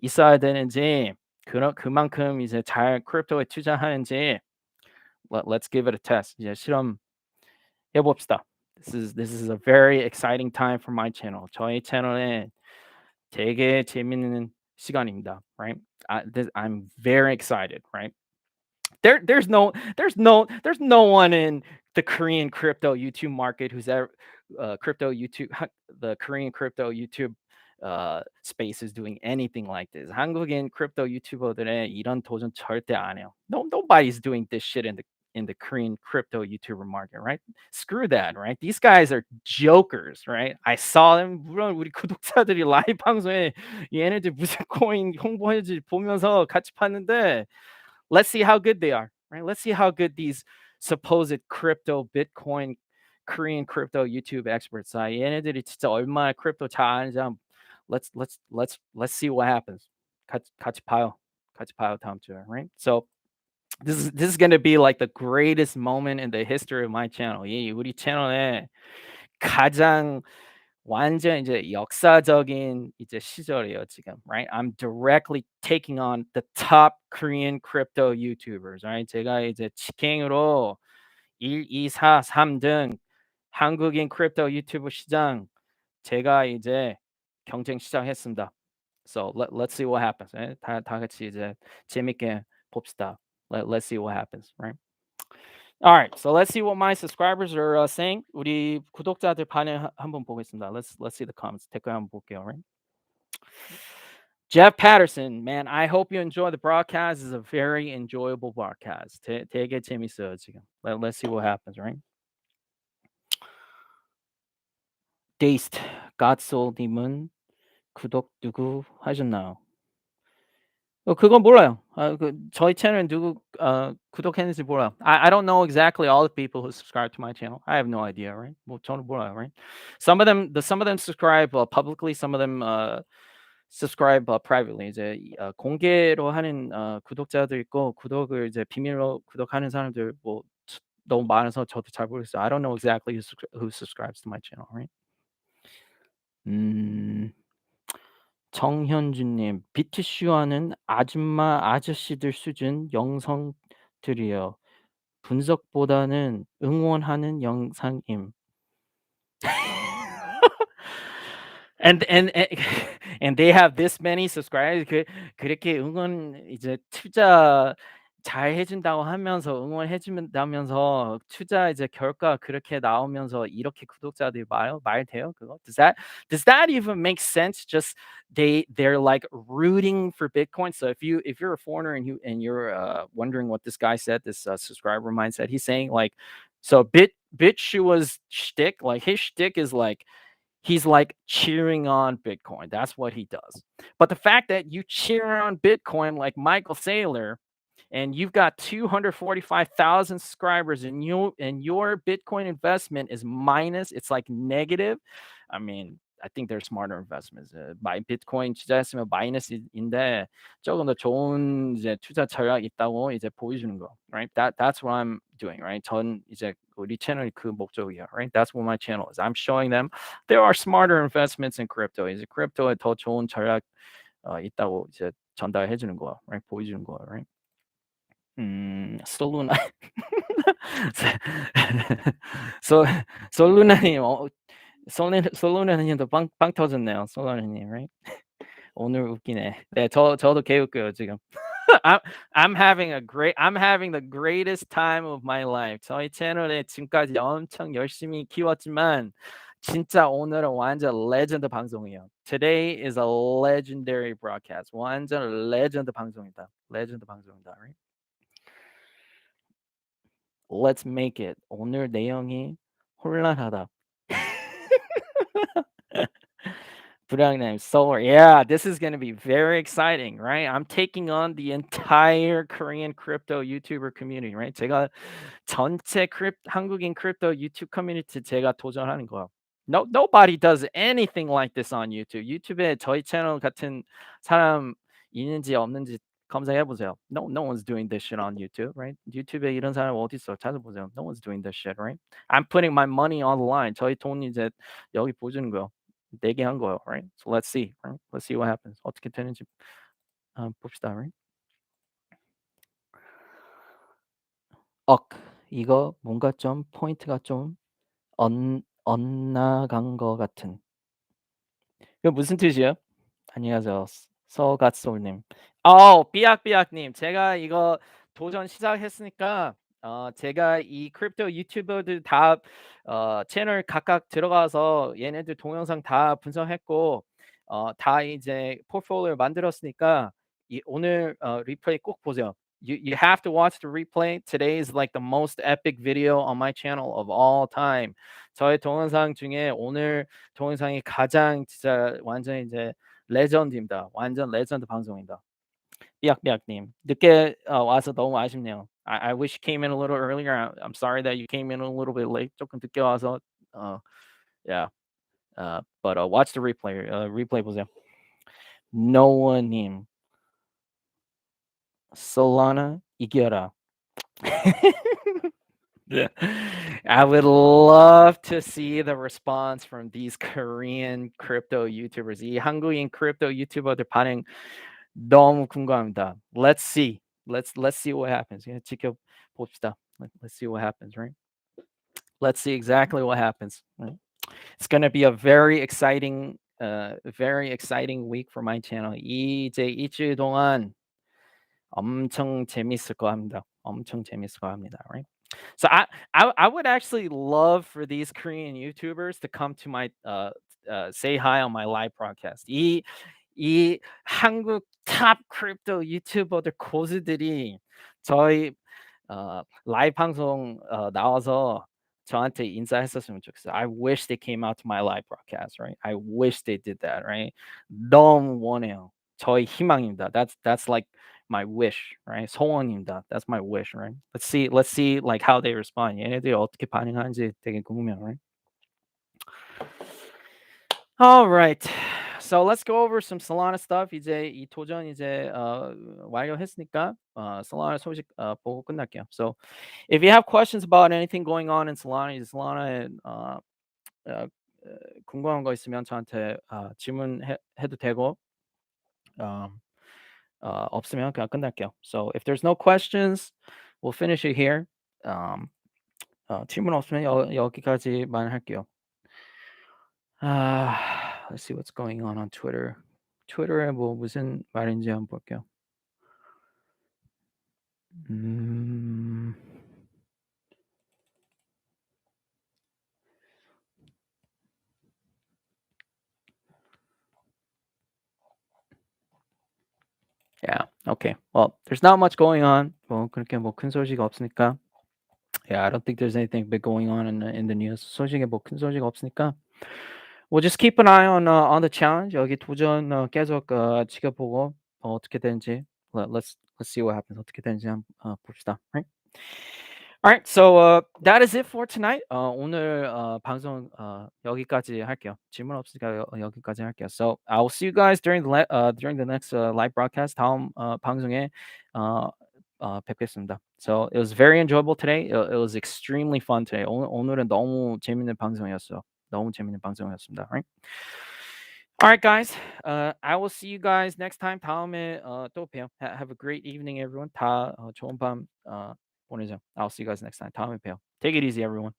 Speaker 1: 있어야 되는지 그만큼 이제 잘 크립토에 투자하는지 let's give it a test. 이제 실험해 봅시다. This is a very exciting time for my channel. 저희 채널에 되게 재밌는 시간입니다. Right? I'm very excited. Right? There's no one in the Korean crypto YouTube market who's ever crypto YouTube the Korean crypto YouTube space is doing anything like this. 한국인 크립토 유튜버들의 이런 도전 절대 안 해요. Nobody's doing this shit in the Korean crypto YouTuber market, right? Screw that, right? These guys are jokers, right? I saw them. 물론 우리 구독자들이 라이브 방송에 얘네들 무슨 코인 홍보해지 보면서 같이 봤는데 let's see how good they are, right? Let's see how good these supposed crypto, Bitcoin, Korean crypto YouTube experts are. 얘네들이 진짜 얼마나 크립토 잘 아는지 let's see what happens. 같이 봐요. 같이 봐요 다음 주에, right? So this is going to be like the greatest moment in the history of my channel. 이 우리 채널에 가장 완전 이제 역사적인 이제 시절이에요 지금, right? I'm directly taking on the top Korean crypto YouTubers, right? 제가 이제 직행으로 1, 2, 4, 3등 한국인 크립토 유튜브 시장 제가 이제 경쟁 시작했습니다. So let's see what happens. Right? 다 같이 이제 재밌게 봅시다. Let's see what happens, right? All right, so let's see what my subscribers are saying. 우리 구독자들 반응 한번 보겠습니다. Let's see the comments. 댓글 한번 볼게요, right? Jeff Patterson, man, I hope you enjoy the broadcast. It's a very enjoyable broadcast. 되게 재밌어요 지금. Let's see what happens, right? Dazed, GotSOL 님은 구독 누구 하셨나요? 그건 몰라요. 저희 채널 누구 구독했는지 몰라요. I don't know exactly all the people who subscribe to my channel. I have no idea, right? 뭐 저는 몰라요, right? Some of them subscribe publicly. Some of them subscribe privately. 이제 공개로 하는 구독자도 있고 구독을 이제 비밀로 구독하는 사람들 뭐 너무 많아서 저도 잘 모르겠어요. I don't know exactly who subscribes to my channel, right? 정현준님, 비트슈아는 아줌마 아저씨들 수준 영상들이요. 분석보다는 응원하는 영상임. and and they have this many subscribers. 그렇게 응원 이제 투자 잘 해준다고 하면서 응원해 준다면서 투자 이제 결과 그렇게 나오면서 이렇게 구독자들이 말 돼요? 그거? Does that even make sense? Just they're like rooting for Bitcoin. So if you're a foreigner and you're wondering what this guy said, this subscriber of mine said, he's saying like, so Bitchua's shtick, like his shtick is like he's like cheering on Bitcoin. That's what he does. But the fact that you cheer on Bitcoin like Michael Saylor and you've got 245,000 subscribers and your Bitcoin investment is minus, it's like negative. I mean, I think there's smarter investments. 비트코인 투자했으면 마이너스인데 조금 더 좋은 이제 투자 전략 있다고 이제 보여주는 거, right? That's what I'm doing, right? 전 이제 우리 채널이 그 목적이야, right? That's what my channel is. I'm showing them there are smarter investments in crypto. 이제 크립토에 더 좋은 전략 있다고 이제 전달해 주는 거야, right? 보여주는 거야, right? 솔루나 솔루나님 솔루나님도 빵 터졌네요. 솔루나님, right? 오늘 웃기네. 네, 저도 개웃겨요 지금. I'm having the greatest time of my life. 저희 채널에 지금까지 엄청 열심히 키웠지만 진짜 오늘은 완전 레전드 방송이에요. Today is a legendary broadcast. 완전 레전드 방송이다. right? Let's make it. 오늘 내용이 혼란하다. 불량님, Solar. Yeah, this is going to be very exciting, right? I'm taking on the entire Korean crypto YouTuber community, right? 제가 전체 한국인 크립토 유튜브 커뮤니티 제가 도전하는 거예요. Nobody does anything like this on YouTube. 유튜브에 저희 채널 같은 사람 있는지 없는지 검색해 보세요. No one's doing this shit on YouTube, right? 유튜브에 이런 사람 어디 있어? 찾아보세요. No one's doing this shit, right? I'm putting my money on the line. 저희 돈 이제 여기 보여주는 거요. 내게 한 거요, right? So let's see, right? Let's see what happens. 어떻게 되는지 봅시다, right? 이거 뭔가 좀 포인트가 좀 엇나간 것 같은. 이거 무슨 뜻이에요? 안녕하세요. 서갓솔님. 삐약삐약님. 제가 이거 도전 시작했으니까 제가 이 크립토 유튜버들 다 채널 각각 들어가서 얘네들 동영상 다 분석했고 다 이제 포트폴리오 만들었으니까 오늘 리플레이 꼭 보세요. You have to watch the replay. Today is like the most epic video on my channel of all time. 저의 동영상 중에 오늘 동영상이 가장 진짜 완전 이제 레전드입니다. 완전 레전드 방송입니다. 삐약삐약님. 늦게 와서 너무 아쉽네요. I wish you came in a little earlier. I'm sorry that you came in a little bit late. 조금 늦게 와서 yeah. But watch the replay. replay 보세요. 노원님. Solana 이겨라. Yeah. I would love to see the response from these Korean crypto YouTubers. 이 한국인 크립토 유튜버들 반응 너무 궁금합니다. Let's see. Let's see what happens. 그냥 지켜봅시다. Let's see what happens, right? Let's see exactly what happens. Right? It's going to be a very exciting week for my channel. 이제 일주일 동안 엄청 재밌을 거 합니다. 엄청 재밌을 거 합니다, right? So I would actually love for these Korean YouTubers to come to my say hi on my live broadcast. 이 한국 탑 크립토 유튜버들 고수들이 저희 라이브 방송 나와서 저한테 인사했었으면 좋겠어요. I wish they came out to my live broadcast, right? I wish they did that, right? 너무 원해요. 저희 희망입니다. That's like my wish, right? 소원입니다. That's my wish, right? Let's see like how they respond. 얘네들이 어떻게 반응하는지 되게 궁금해요, right? All right. So let's go over some Solana stuff. 이제 이 도전 이제 완료했으니까 Solana 소식 보고 끝날게요. So if you have questions about anything going on in Solana, Solana에 궁금한 거 있으면 저한테 질문해도 되고 없으면 그냥 끝날게요. So if there's no questions, we'll finish it here. 질문 없으면 여기까지만 할게요. Let's see what's going on Twitter. 트위터에 뭐 무슨 말인지 한번 볼게요. Yeah. Okay. Well, there's not much going on. 뭐 그렇게 뭐 큰 소식 없으니까. Yeah, I don't think there's anything big going on in the news. 소식에 뭐 큰 소식 없으니까. We'll just keep an eye on the challenge. 여기 도전 계속 지켜보고 어떻게 되는지 let's see what happens. 어떻게 되는지 한번 봅시다. Right? All right. So that is it for tonight. 오늘 방송 여기까지 할게요. 질문 없으니까 여기까지 할게요. So I will see you guys during the next live broadcast. 다음 방송에 뵙겠습니다. So it was very enjoyable today. It was extremely fun today. 오늘은 너무 재밌는 방송이었어요. 너무 재밌는 방송이었습니다. Right? All right, guys. I will see you guys next time. 다음에 또 봬요. Have a great evening, everyone. 다 좋은 밤 보내죠. I'll see you guys next time. 다음에 봬요. Take it easy, everyone.